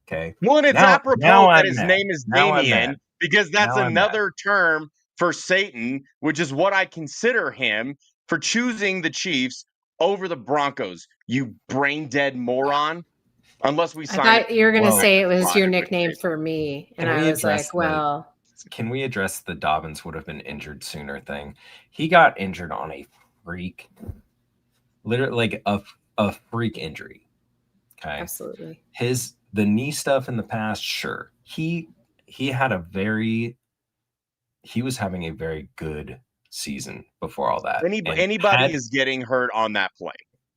Okay. Well, and it's now apropos that I'm his mad. name is Now I'm Damien, mad. because that's Now I'm mad. another term for Satan, which is what I consider him for choosing the Chiefs over the Broncos. You brain dead moron. Unless we I sign thought you were going to Well, say it was your Roger nickname McDavid. for me. And Can I we was like, address the- well, Can we address the Dobbins would have been injured sooner thing? He got injured on a freak, literally like a freak injury. Okay. absolutely. The knee stuff in the past, sure. He was having a very good season before all that. Anybody is getting hurt on that play.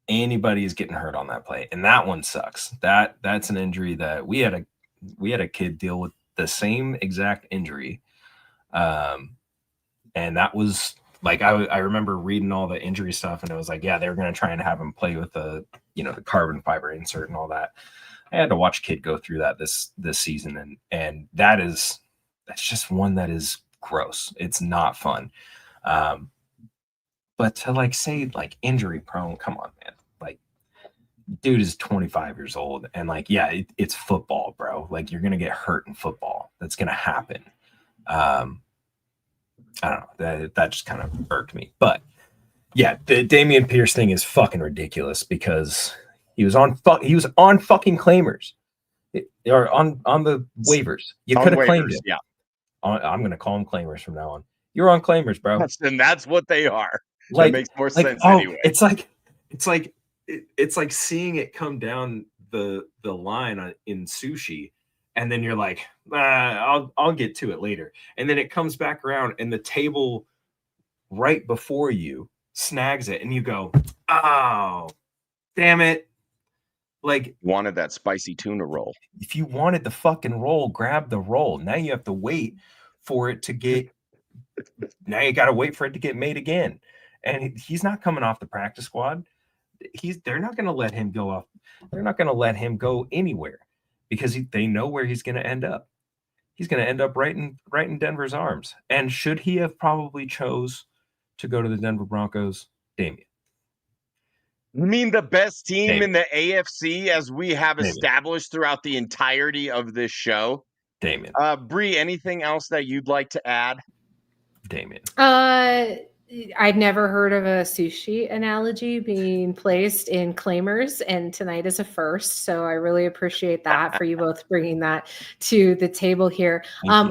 Anybody is getting hurt on that play, and that one sucks. That's an injury that we had a kid deal with the same exact injury, and that was like I remember reading all the injury stuff, and it was like, yeah, they were going to try and have him play with the carbon fiber insert and all that. I had to watch a kid go through that this season, and that's just one that is gross. It's not fun. But to say injury prone, come on, man. Dude is 25 years old, and it's football, bro. You're gonna get hurt in football. That's gonna happen. I don't know. That just kind of irked me. But yeah, the Damian Pierce thing is fucking ridiculous because he was on fucking claimers, or on the waivers. You could have claimed him. Yeah, I'm gonna call him claimers from now on. You're on claimers, bro. and that's what they are. That makes more sense anyway. It's like seeing it come down the line in sushi, and then you're like, I'll get to it later, and then it comes back around, and the table right before you snags it, and you go, oh, damn it! Wanted that spicy tuna roll. If you wanted the fucking roll, grab the roll. Now you have to wait for it to get. Now you got to wait for it to get made again, and he's not coming off the practice squad. They're not going to let him go off. They're not going to let him go anywhere because they know where he's going to end up. He's going to end up right in Denver's arms. And should he have probably chose to go to the Denver Broncos, Damien? You mean the best team Damien. in the AFC, as we have Damien. established throughout the entirety of this show? Damien. Bree, anything else that you'd like to add? Damien. I'd never heard of a sushi analogy being placed in claimers, and tonight is a first. So I really appreciate that for you both bringing that to the table here.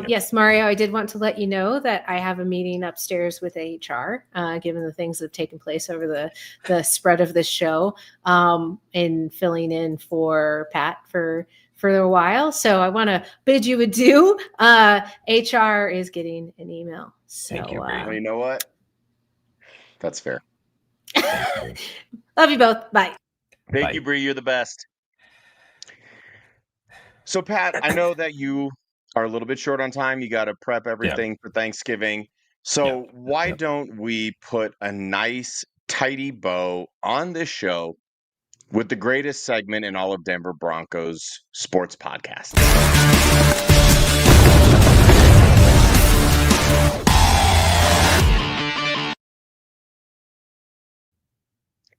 Yes, Mario, I did want to let you know that I have a meeting upstairs with HR, given the things that have taken place over the spread of this show, and filling in for Pat for a while. So I want to bid you adieu. HR is getting an email. So, Thank you, Well, you know what? That's fair. Love you both. Bye. Thank you, Bree. You're the best. So, Pat, I know that you are a little bit short on time. You got to prep everything for Thanksgiving. So why don't we put a nice, tidy bow on this show with the greatest segment in all of Denver Broncos sports podcast?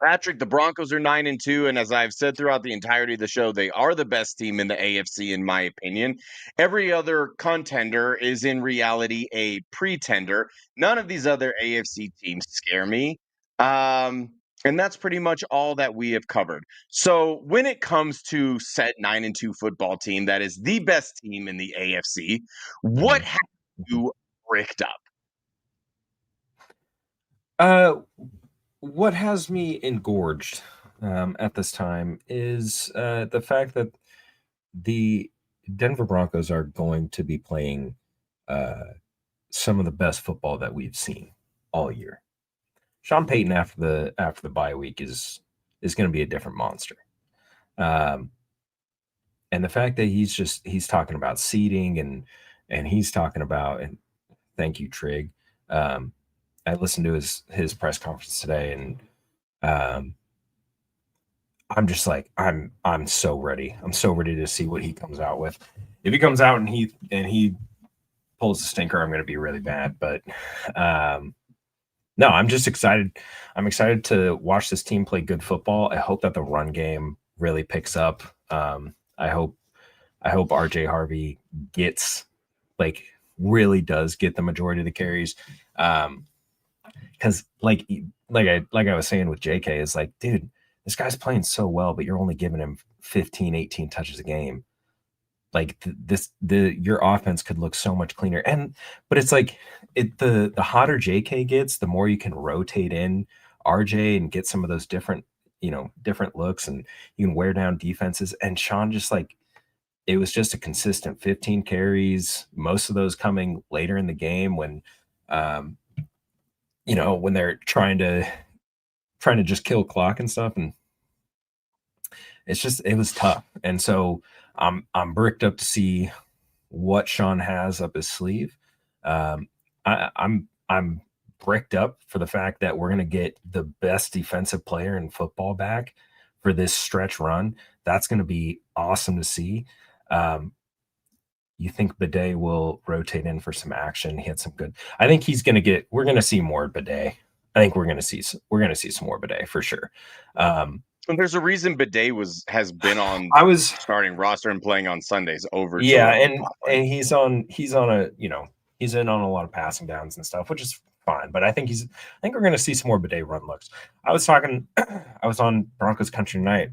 Patrick, the Broncos are 9-2, and as I've said throughout the entirety of the show, they are the best team in the AFC, in my opinion. Every other contender is in reality a pretender. None of these other AFC teams scare me. And that's pretty much all that we have covered. So when it comes to said 9-2 football team that is the best team in the AFC, what have you bricked up? What has me engorged at this time is the fact that the Denver Broncos are going to be playing some of the best football that we've seen all year. Sean Payton after the bye week is going to be a different monster. And the fact that he's talking about seeding and he's talking about, and thank you, Trig. I listened to his press conference today, and I'm just like, I'm so ready. I'm so ready to see what he comes out with. If he comes out and he pulls the stinker, I'm going to be really bad. But No, I'm just excited. I'm excited to watch this team play good football. I hope that the run game really picks up. I hope RJ Harvey gets like really does get the majority of the carries. Because like I was saying with JK, is like, dude, this guy's playing so well, but you're only giving him 15, 18 touches a game. Like your offense could look so much cleaner. But it's like the hotter JK gets, the more you can rotate in RJ and get some of those different looks, and you can wear down defenses. And Sean just like, it was just a consistent 15 carries, most of those coming later in the game when when they're trying to just kill clock and stuff. And it was tough. And so I'm bricked up to see what Sean has up his sleeve. I'm bricked up for the fact that we're going to get the best defensive player in football back for this stretch run. That's going to be awesome to see. You think Bidet will rotate in for some action? He had some good. I think we're going to see more Bidet. I think we're going to see some more Bidet for sure. And there's a reason Bidet has been on starting roster and playing on Sundays over. Yeah, and he's in on a lot of passing downs and stuff, which is fine. But I think we're going to see some more Bidet run looks. I was on Broncos Country Night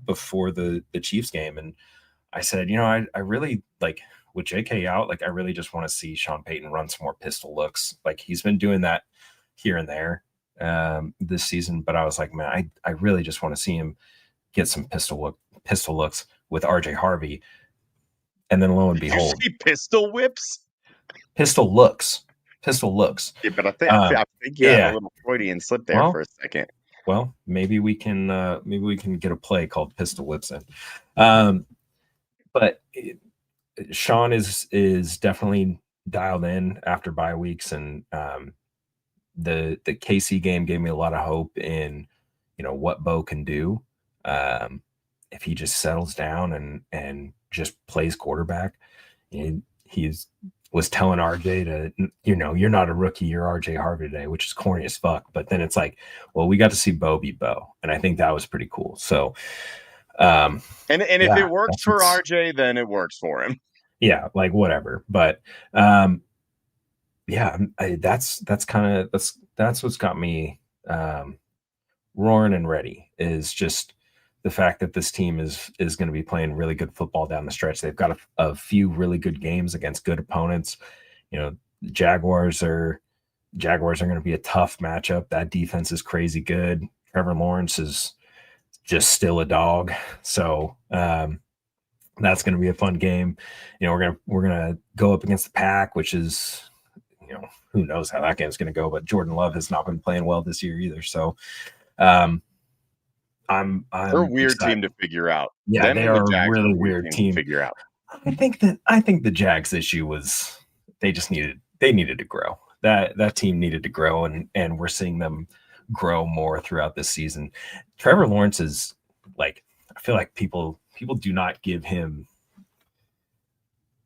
before the Chiefs game, and I said, I really like with JK out, like I really just want to see Sean Payton run some more pistol looks. Like he's been doing that here and there this season, but I was like, man, I really just want to see him get some pistol looks with RJ Harvey. And then lo and behold, you see pistol whips, pistol looks. Yeah, but I think you had a little Freudian slip there for a second. Well, maybe we can get a play called pistol whips in. But Sean is definitely dialed in after bye weeks, and the KC game gave me a lot of hope in what Bo can do if he just settles down and just plays quarterback. He was telling RJ to you're not a rookie, you're RJ Harvey today, which is corny as fuck. But then it's like, well, we got to see Bo be Bo, and I think that was pretty cool. So. And if it works for RJ, then it works for him. Yeah, like whatever. But that's what's got me roaring and ready, is just the fact that this team is going to be playing really good football down the stretch. They've got a few really good games against good opponents. The Jaguars are going to be a tough matchup. That defense is crazy good. Trevor Lawrence is just still a dog. So that's going to be a fun game. We're going to go up against the Pack, which is, who knows how that game's going to go, but Jordan Love has not been playing well this year either. So I'm they're a weird team to figure out. Yeah, they are a really weird team to figure out. I think the Jags issue was they needed to grow. That team needed to grow, and we're seeing them grow more throughout this season. Trevor Lawrence is like, I feel like people do not give him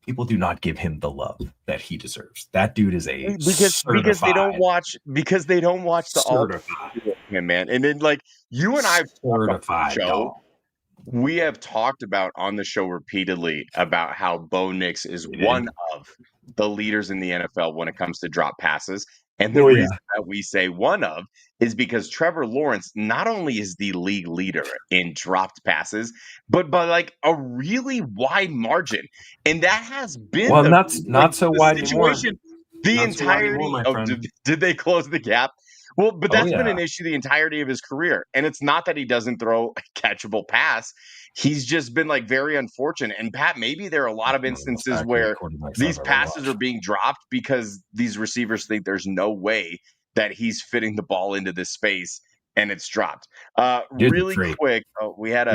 the love that he deserves. That dude is because they don't watch the certified man. And then like you and I certified dog. We have talked about on the show repeatedly about how Bo Nix is one of the leaders in the NFL when it comes to drop passes. And the reason that we say one of is because Trevor Lawrence not only is the league leader in dropped passes, but by like a really wide margin. And that has been not so wide situation the entirety. Did they close the gap? Well, but that's been an issue the entirety of his career. And it's not that he doesn't throw a catchable pass. He's just been like very unfortunate. And Pat, maybe there are a lot of instances where these passes are being dropped because these receivers think there's no way that he's fitting the ball into this space and it's dropped. Really quick, we had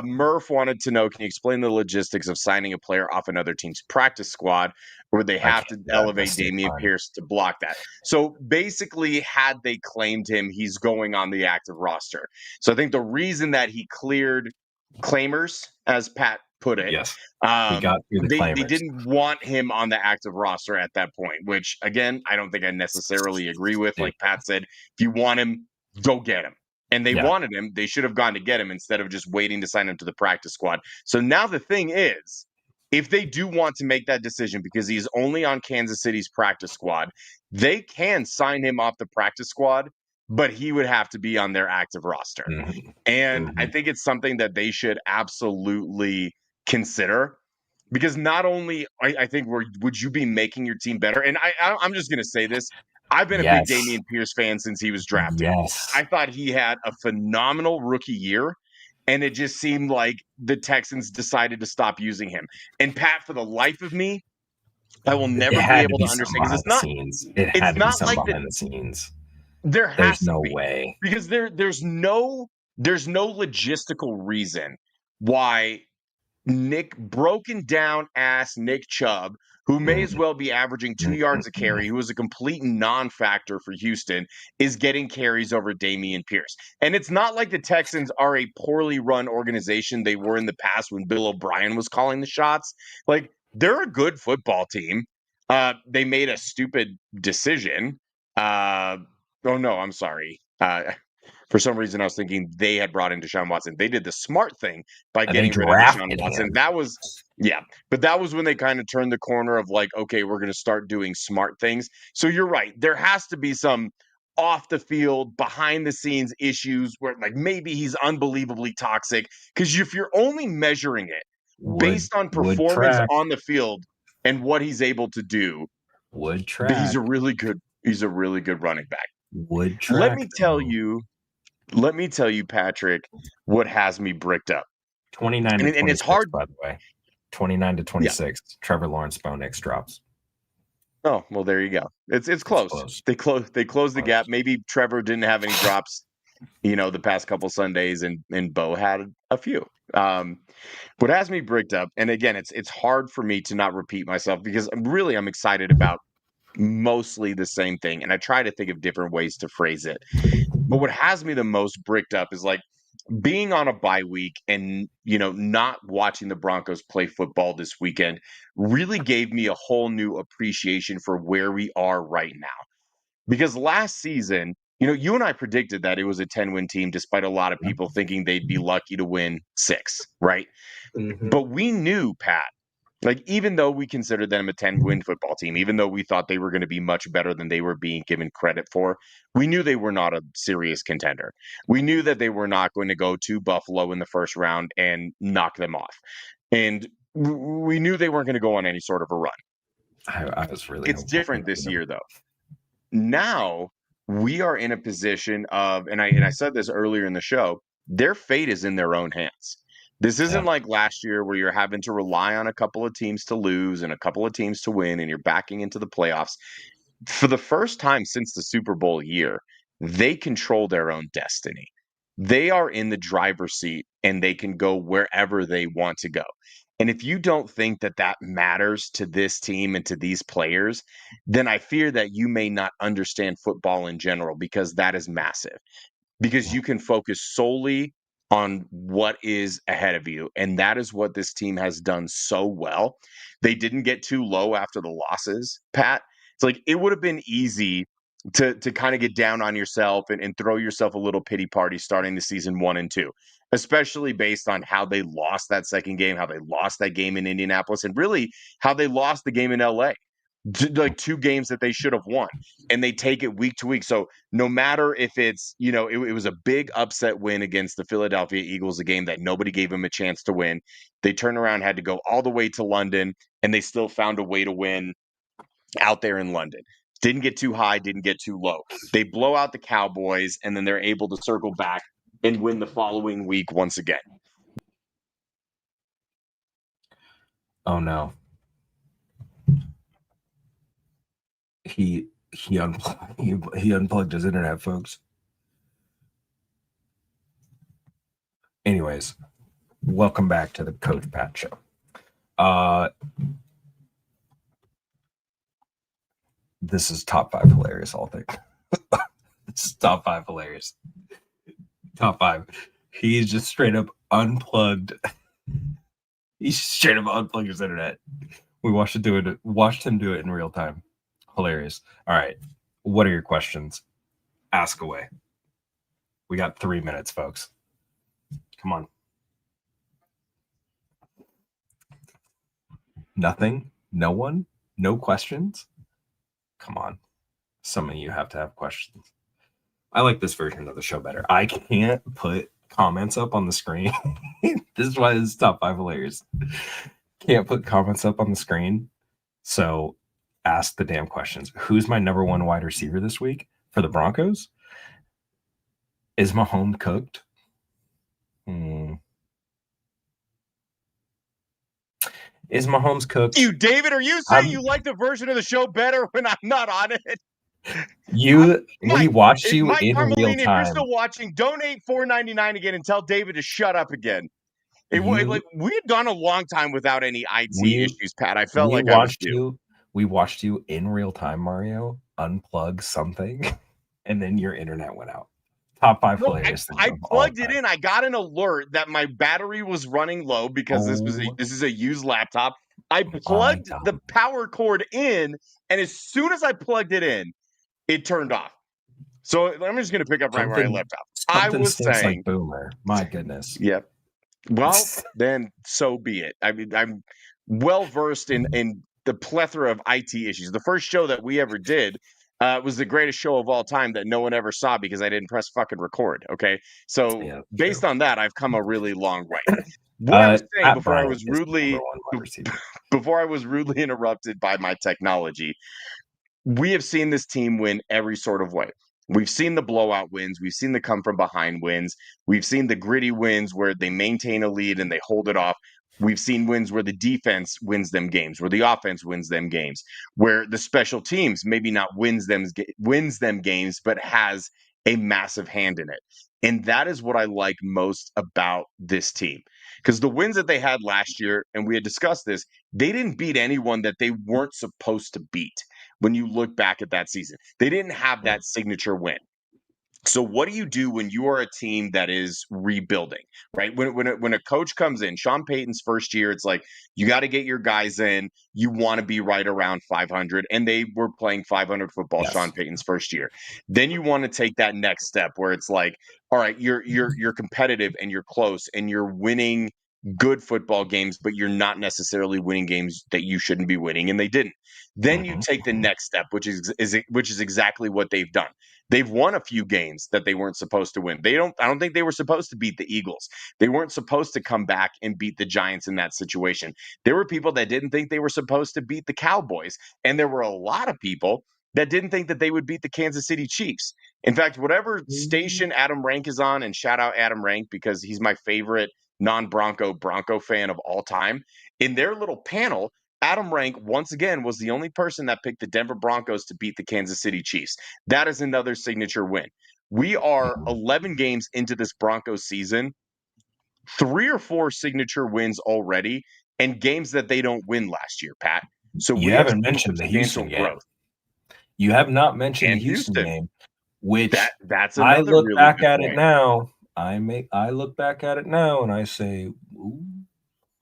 Murph wanted to know, can you explain the logistics of signing a player off another team's practice squad, or would they have to elevate Dameon Pierce to block that? So basically, had they claimed him, he's going on the active roster. So I think the reason that he cleared claimers, as Pat put it. Yes. We got through the They claimers. didn't want him on the active roster at that point, which again, I don't think I necessarily agree with. Like Pat said, if you want him, go get him. And they wanted him. They should have gone to get him instead of just waiting to sign him to the practice squad. So now the thing is, if they do want to make that decision because he's only on Kansas City's practice squad, they can sign him off the practice squad, but he would have to be on their active roster. Mhm. And I Mhm. think it's something that they should absolutely consider because not only I think would you be making your team better, and I'm just going to say this. I've been a big Yes. Dameon Pierce fan since he was drafted. Yes. I thought he had a phenomenal rookie year, and it just seemed like the Texans decided to stop using him. And Pat, for the life of me, I will It never be had to able be to something understand because behind the scenes. It had to be something like that behind the scenes. there has There's to no be way. because there's no logistical reason why broken down ass Nick Chubb, who may as well be averaging 2 yards a carry, who is a complete non-factor for Houston, is getting carries over Dameon Pierce. And it's not like the Texans are a poorly run organization they were in the past when Bill O'Brien was calling the shots. Like, they're a good football team. They made a stupid decision. Oh no, I'm sorry. For some reason, I was thinking they had brought in Deshaun Watson. They did the smart thing by And they getting rid of Deshaun drafted Watson. him. That was, yeah, but that was when they kind of turned the corner of like, okay, we're going to start doing smart things. So you're right. There has to be some off the field, behind the scenes issues where like maybe he's unbelievably toxic. Because if you're only measuring it based on Would performance track. on the field and what he's able to do, Would but track. he's a really good running back. Would track. Let me tell you, Patrick, what has me bricked up. 29 to 26, and it's hard, by the way. 29 to 26. Yeah. Trevor Lawrence Bo Nix drops. Oh, well, there you go. It's close. They closed the gap. Maybe Trevor didn't have any drops, the past couple Sundays, and Bo had a few. What has me bricked up, and again, it's hard for me to not repeat myself because I'm excited about mostly the same thing, and I try to think of different ways to phrase it. But what has me the most bricked up is like being on a bye week and not watching the Broncos play football this weekend really gave me a whole new appreciation for where we are right now. Because last season, you and I predicted that it was a 10-win team despite a lot of people thinking they'd be lucky to win 6, right? Mm-hmm. But we knew, Pat, like, even though we considered them a 10-win football team, even though we thought they were going to be much better than they were being given credit for, we knew they were not a serious contender. We knew that they were not going to go to Buffalo in the first round and knock them off. And we knew they weren't going to go on any sort of a run. I was really It's different this year, though. Now we are in a position of, and I said this earlier in the show, their fate is in their own hands. This isn't like last year where you're having to rely on a couple of teams to lose and a couple of teams to win and you're backing into the playoffs. For the first time since the Super Bowl year, they control their own destiny. They are in the driver's seat and they can go wherever they want to go. And if you don't think that that matters to this team and to these players, then I fear that you may not understand football in general because that is massive. Because you can focus solely on what is ahead of you. And that is what this team has done so well. They didn't get too low after the losses, Pat. It's like it would have been easy to kind of get down on yourself and throw yourself a little pity party starting the season 1 and 2, especially based on how they lost that second game, how they lost that game in Indianapolis, and really how they lost the game in LA. Like 2 games that they should have won, and they take it week to week. So no matter if it's, it was a big upset win against the Philadelphia Eagles, a game that nobody gave them a chance to win. They turned around, had to go all the way to London, and they still found a way to win out there in London. Didn't get too high, didn't get too low. They blow out the Cowboys, and then they're able to circle back and win the following week once again. Oh no. He unplugged his internet, folks. Anyways, welcome back to the Coach Pat Show. This is top 5 hilarious, I'll think. This is top 5 hilarious. Top 5. He's just straight up unplugged He straight up unplugged his internet. We watched him do it in real time. Hilarious. All right. What are your questions? Ask away. We got 3 minutes, folks. Come on. Nothing? No one? No questions? Come on. Some of you have to have questions. I like this version of the show better. I can't put comments up on the screen. This is why this is top 5 hilarious. Can't put comments up on the screen. So ask the damn questions. Who's my number 1 wide receiver this week for the Broncos? Is Mahomes cooked? Is Mahomes cooked? You, David, are you saying you like the version of the show better when I'm not on it? We watched you Mike in real Carmelini, if you're time. still watching, donate $4.99 again and tell David to shut up again. We had gone a long time without any IT issues, Pat. I felt like I was due. We watched you in real time, Mario, unplug something, and then your internet went out. Top 5 hilarious things. I plugged it in. I got an alert that my battery was running low because this is a used laptop. I plugged the power cord in, and as soon as I plugged it in, it turned off. So I'm just going to pick up right where I left off. I was saying, like Boomer. My goodness. Yep. Well, then so be it. I mean, I'm well versed in the plethora of IT issues. The first show that we ever did was the greatest show of all time that no one ever saw because I didn't press fucking record. Okay, so based on that, I've come a really long way. What I was saying before I was rudely interrupted by my technology, we have seen this team win every sort of way. We've seen the blowout wins. We've seen the come from behind wins. We've seen the gritty wins where they maintain a lead and they hold it off. We've seen wins where the defense wins them games, where the offense wins them games, where the special teams maybe not wins them games, but has a massive hand in it. And that is what I like most about this team. Because the wins that they had last year, and we had discussed this, they didn't beat anyone that they weren't supposed to beat when you look back at that season. They didn't have that signature win. So what do you do when you are a team that is rebuilding, right? When a coach comes in, Sean Payton's first year, it's like you got to get your guys in. You want to be right around 500, and they were playing 500 football. Yes. Sean Payton's first year. Then you want to take that next step where it's like, all right, you're competitive and you're close and you're winning good football games, but you're not necessarily winning games that you shouldn't be winning, and they didn't. Then you take the next step, which is exactly what they've done. They've won a few games that they weren't supposed to win. I don't think they were supposed to beat the Eagles. They weren't supposed to come back and beat the Giants in that situation. There were people that didn't think they were supposed to beat the Cowboys, and there were a lot of people that didn't think that they would beat the Kansas City Chiefs. In fact, whatever station Adam Rank is on, and shout out Adam Rank because he's my favorite non-Bronco fan of all time, in their little panel, Adam Rank, once again, was the only person that picked the Denver Broncos to beat the Kansas City Chiefs. That is another signature win. We are 11 games into this Broncos season, 3 or 4 signature wins already, and games that they don't win last year, Pat. So you haven't mentioned the Houston game. You have not mentioned the Houston game, which that's another I look really back good at point. it now. I look back at it now and I say, ooh,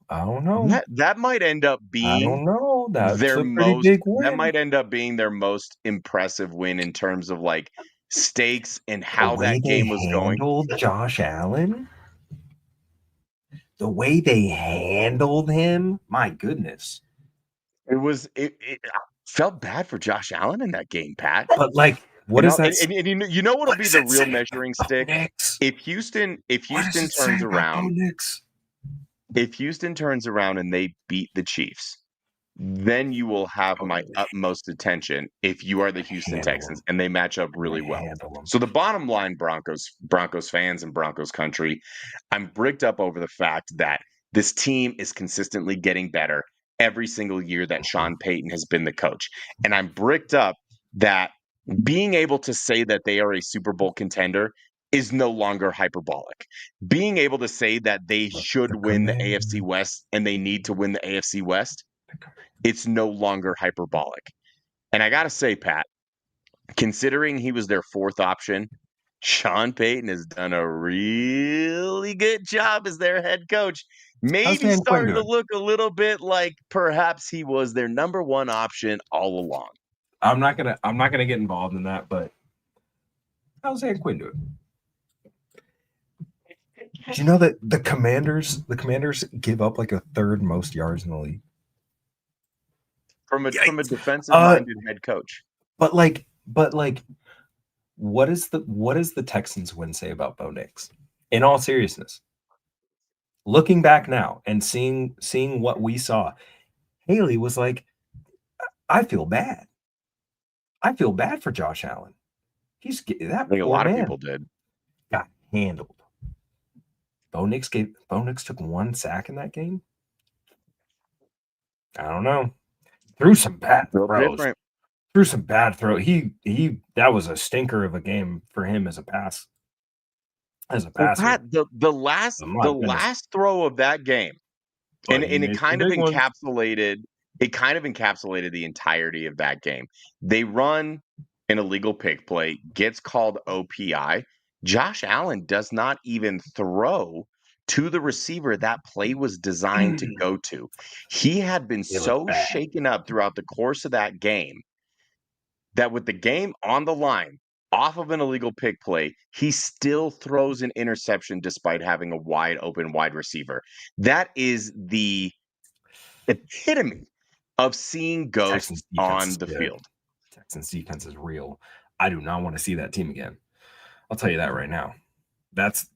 I don't know. That might end up being I don't know. That's a pretty big win. That might end up being their most impressive win in terms of like stakes and how that game was going. Josh Allen. The way they handled him, my goodness. It felt bad for Josh Allen in that game, Pat. But like, what is that? And you know what'll be the real measuring stick? If Houston turns around. If Houston turns around and they beat the Chiefs, then you will have my utmost attention if you are the Houston Texans and they match up really well. So the bottom line, Broncos fans and Broncos country, I'm bricked up over the fact that this team is consistently getting better every single year that Sean Payton has been the coach. And I'm bricked up that being able to say that they are a Super Bowl contender is no longer hyperbolic. Being able to say that they should win the AFC West and they need to win the AFC West, it's no longer hyperbolic. And I got to say, Pat, considering he was their 4th option, Sean Payton has done a really good job as their head coach. maybe Dan Quinn starting to doing? look a little bit like perhaps he was their number one option all along. I'm not gonna get involved in that, but how's Dan Quinn doing? Do you know that the Commanders give up like a third most yards in the league? From a defensive minded head coach. But what does the Texans win say about Bo Nix? In all seriousness, looking back now and seeing what we saw, Haley was like, I feel bad. I feel bad for Josh Allen. He's that. I think a lot of people did. Got handled. Bo Nix took 1 sack in that game. I don't know. Threw some bad throws. Threw some bad throw. He that was a stinker of a game for him as a pass. As a passer. Pat, the last throw of that game, and it kind of encapsulated the entirety of that game. They run an illegal pick play, gets called OPI. Josh Allen does not even throw to the receiver that play was designed to go to. He had been so shaken up throughout the course of that game that with the game on the line, off of an illegal pick play, he still throws an interception despite having a wide open wide receiver. That is the epitome of seeing ghosts on the field. Texans defense is real. I do not want to see that team again. I'll tell you that right now. That's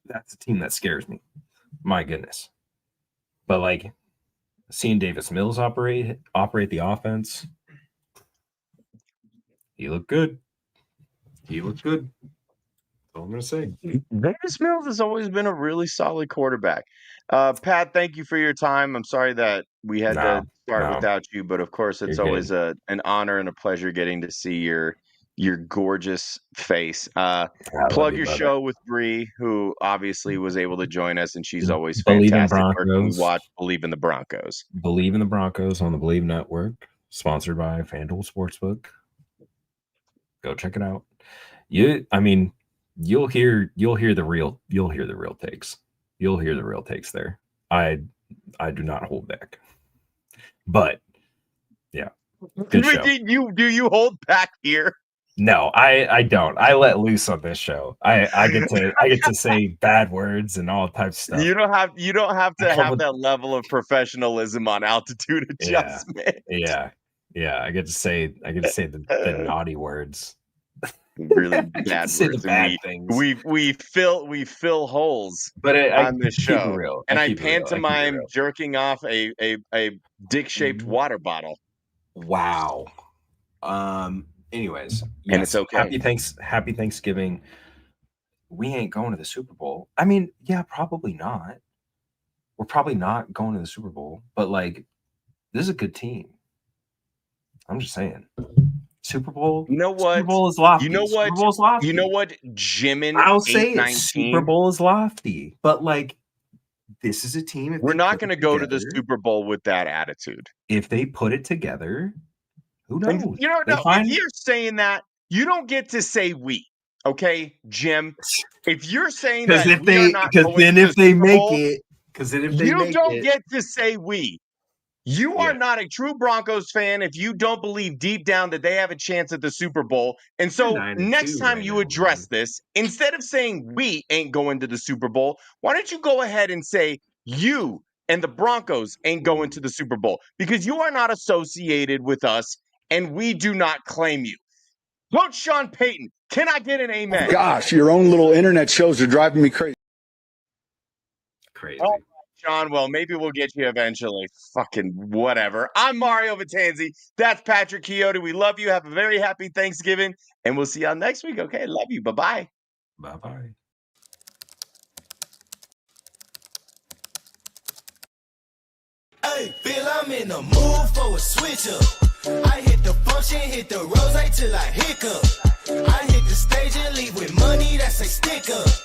a team that scares me. My goodness. But like seeing Davis Mills operate the offense, he looked good. That's all I'm going to say. Davis Mills has always been a really solid quarterback. Pat, thank you for your time. I'm sorry that we had to start without you, but of course it's always an honor and a pleasure getting to see your gorgeous face. Plug your show with Bree, who obviously was able to join us, and she's always fantastic. Where can we watch Believe in the Broncos? Believe in the Broncos on the Believe Network, sponsored by FanDuel Sportsbook. Go check it out. You'll hear the real takes. You'll hear the real takes there. I do not hold back. But yeah. Good show. Do you hold back here? No, I don't. I let loose on this show. I get to say bad words and all types of stuff. You don't have to have that level of professionalism on altitude adjustment. Yeah. I get to say the naughty words. Really bad words. Bad things. We fill holes on this show. And I pantomime jerking off a dick-shaped water bottle. Wow. Anyways, and it's okay. Happy Thanksgiving. We ain't going to the Super Bowl. I mean, yeah, probably not. We're probably not going to the Super Bowl, but like, this is a good team. I'm just saying. Super Bowl. You know what? Super Bowl is lofty. You know what? Super Bowl is lofty. You know what? Jimin. I'll say it. Super Bowl is lofty, but like, this is a team. We're not going to go to the Super Bowl with that attitude. If they put it together, who knows? If you're saying that, you don't get to say we. Okay, Jim. If you're saying that, if they make it, you don't get to say we. You are not a true Broncos fan if you don't believe deep down that they have a chance at the Super Bowl. And so next time you address this, instead of saying we ain't going to the Super Bowl, why don't you go ahead and say you and the Broncos ain't going to the Super Bowl? Because you are not associated with us and we do not claim you. Coach Sean Payton, can I get an amen? Oh gosh, your own little internet shows are driving me crazy. Oh, John, well, maybe we'll get you eventually. Fucking whatever. I'm Mario Vitanzi. That's Patrick Chiodo. We love you. Have a very happy Thanksgiving, and we'll see y'all next week. Okay, love you. Bye-bye. Bye-bye. Hey, feel I'm in the mood for a switch up. I hit the function, hit the rose till I hiccup. I hit the stage and leave with money that's a stick up.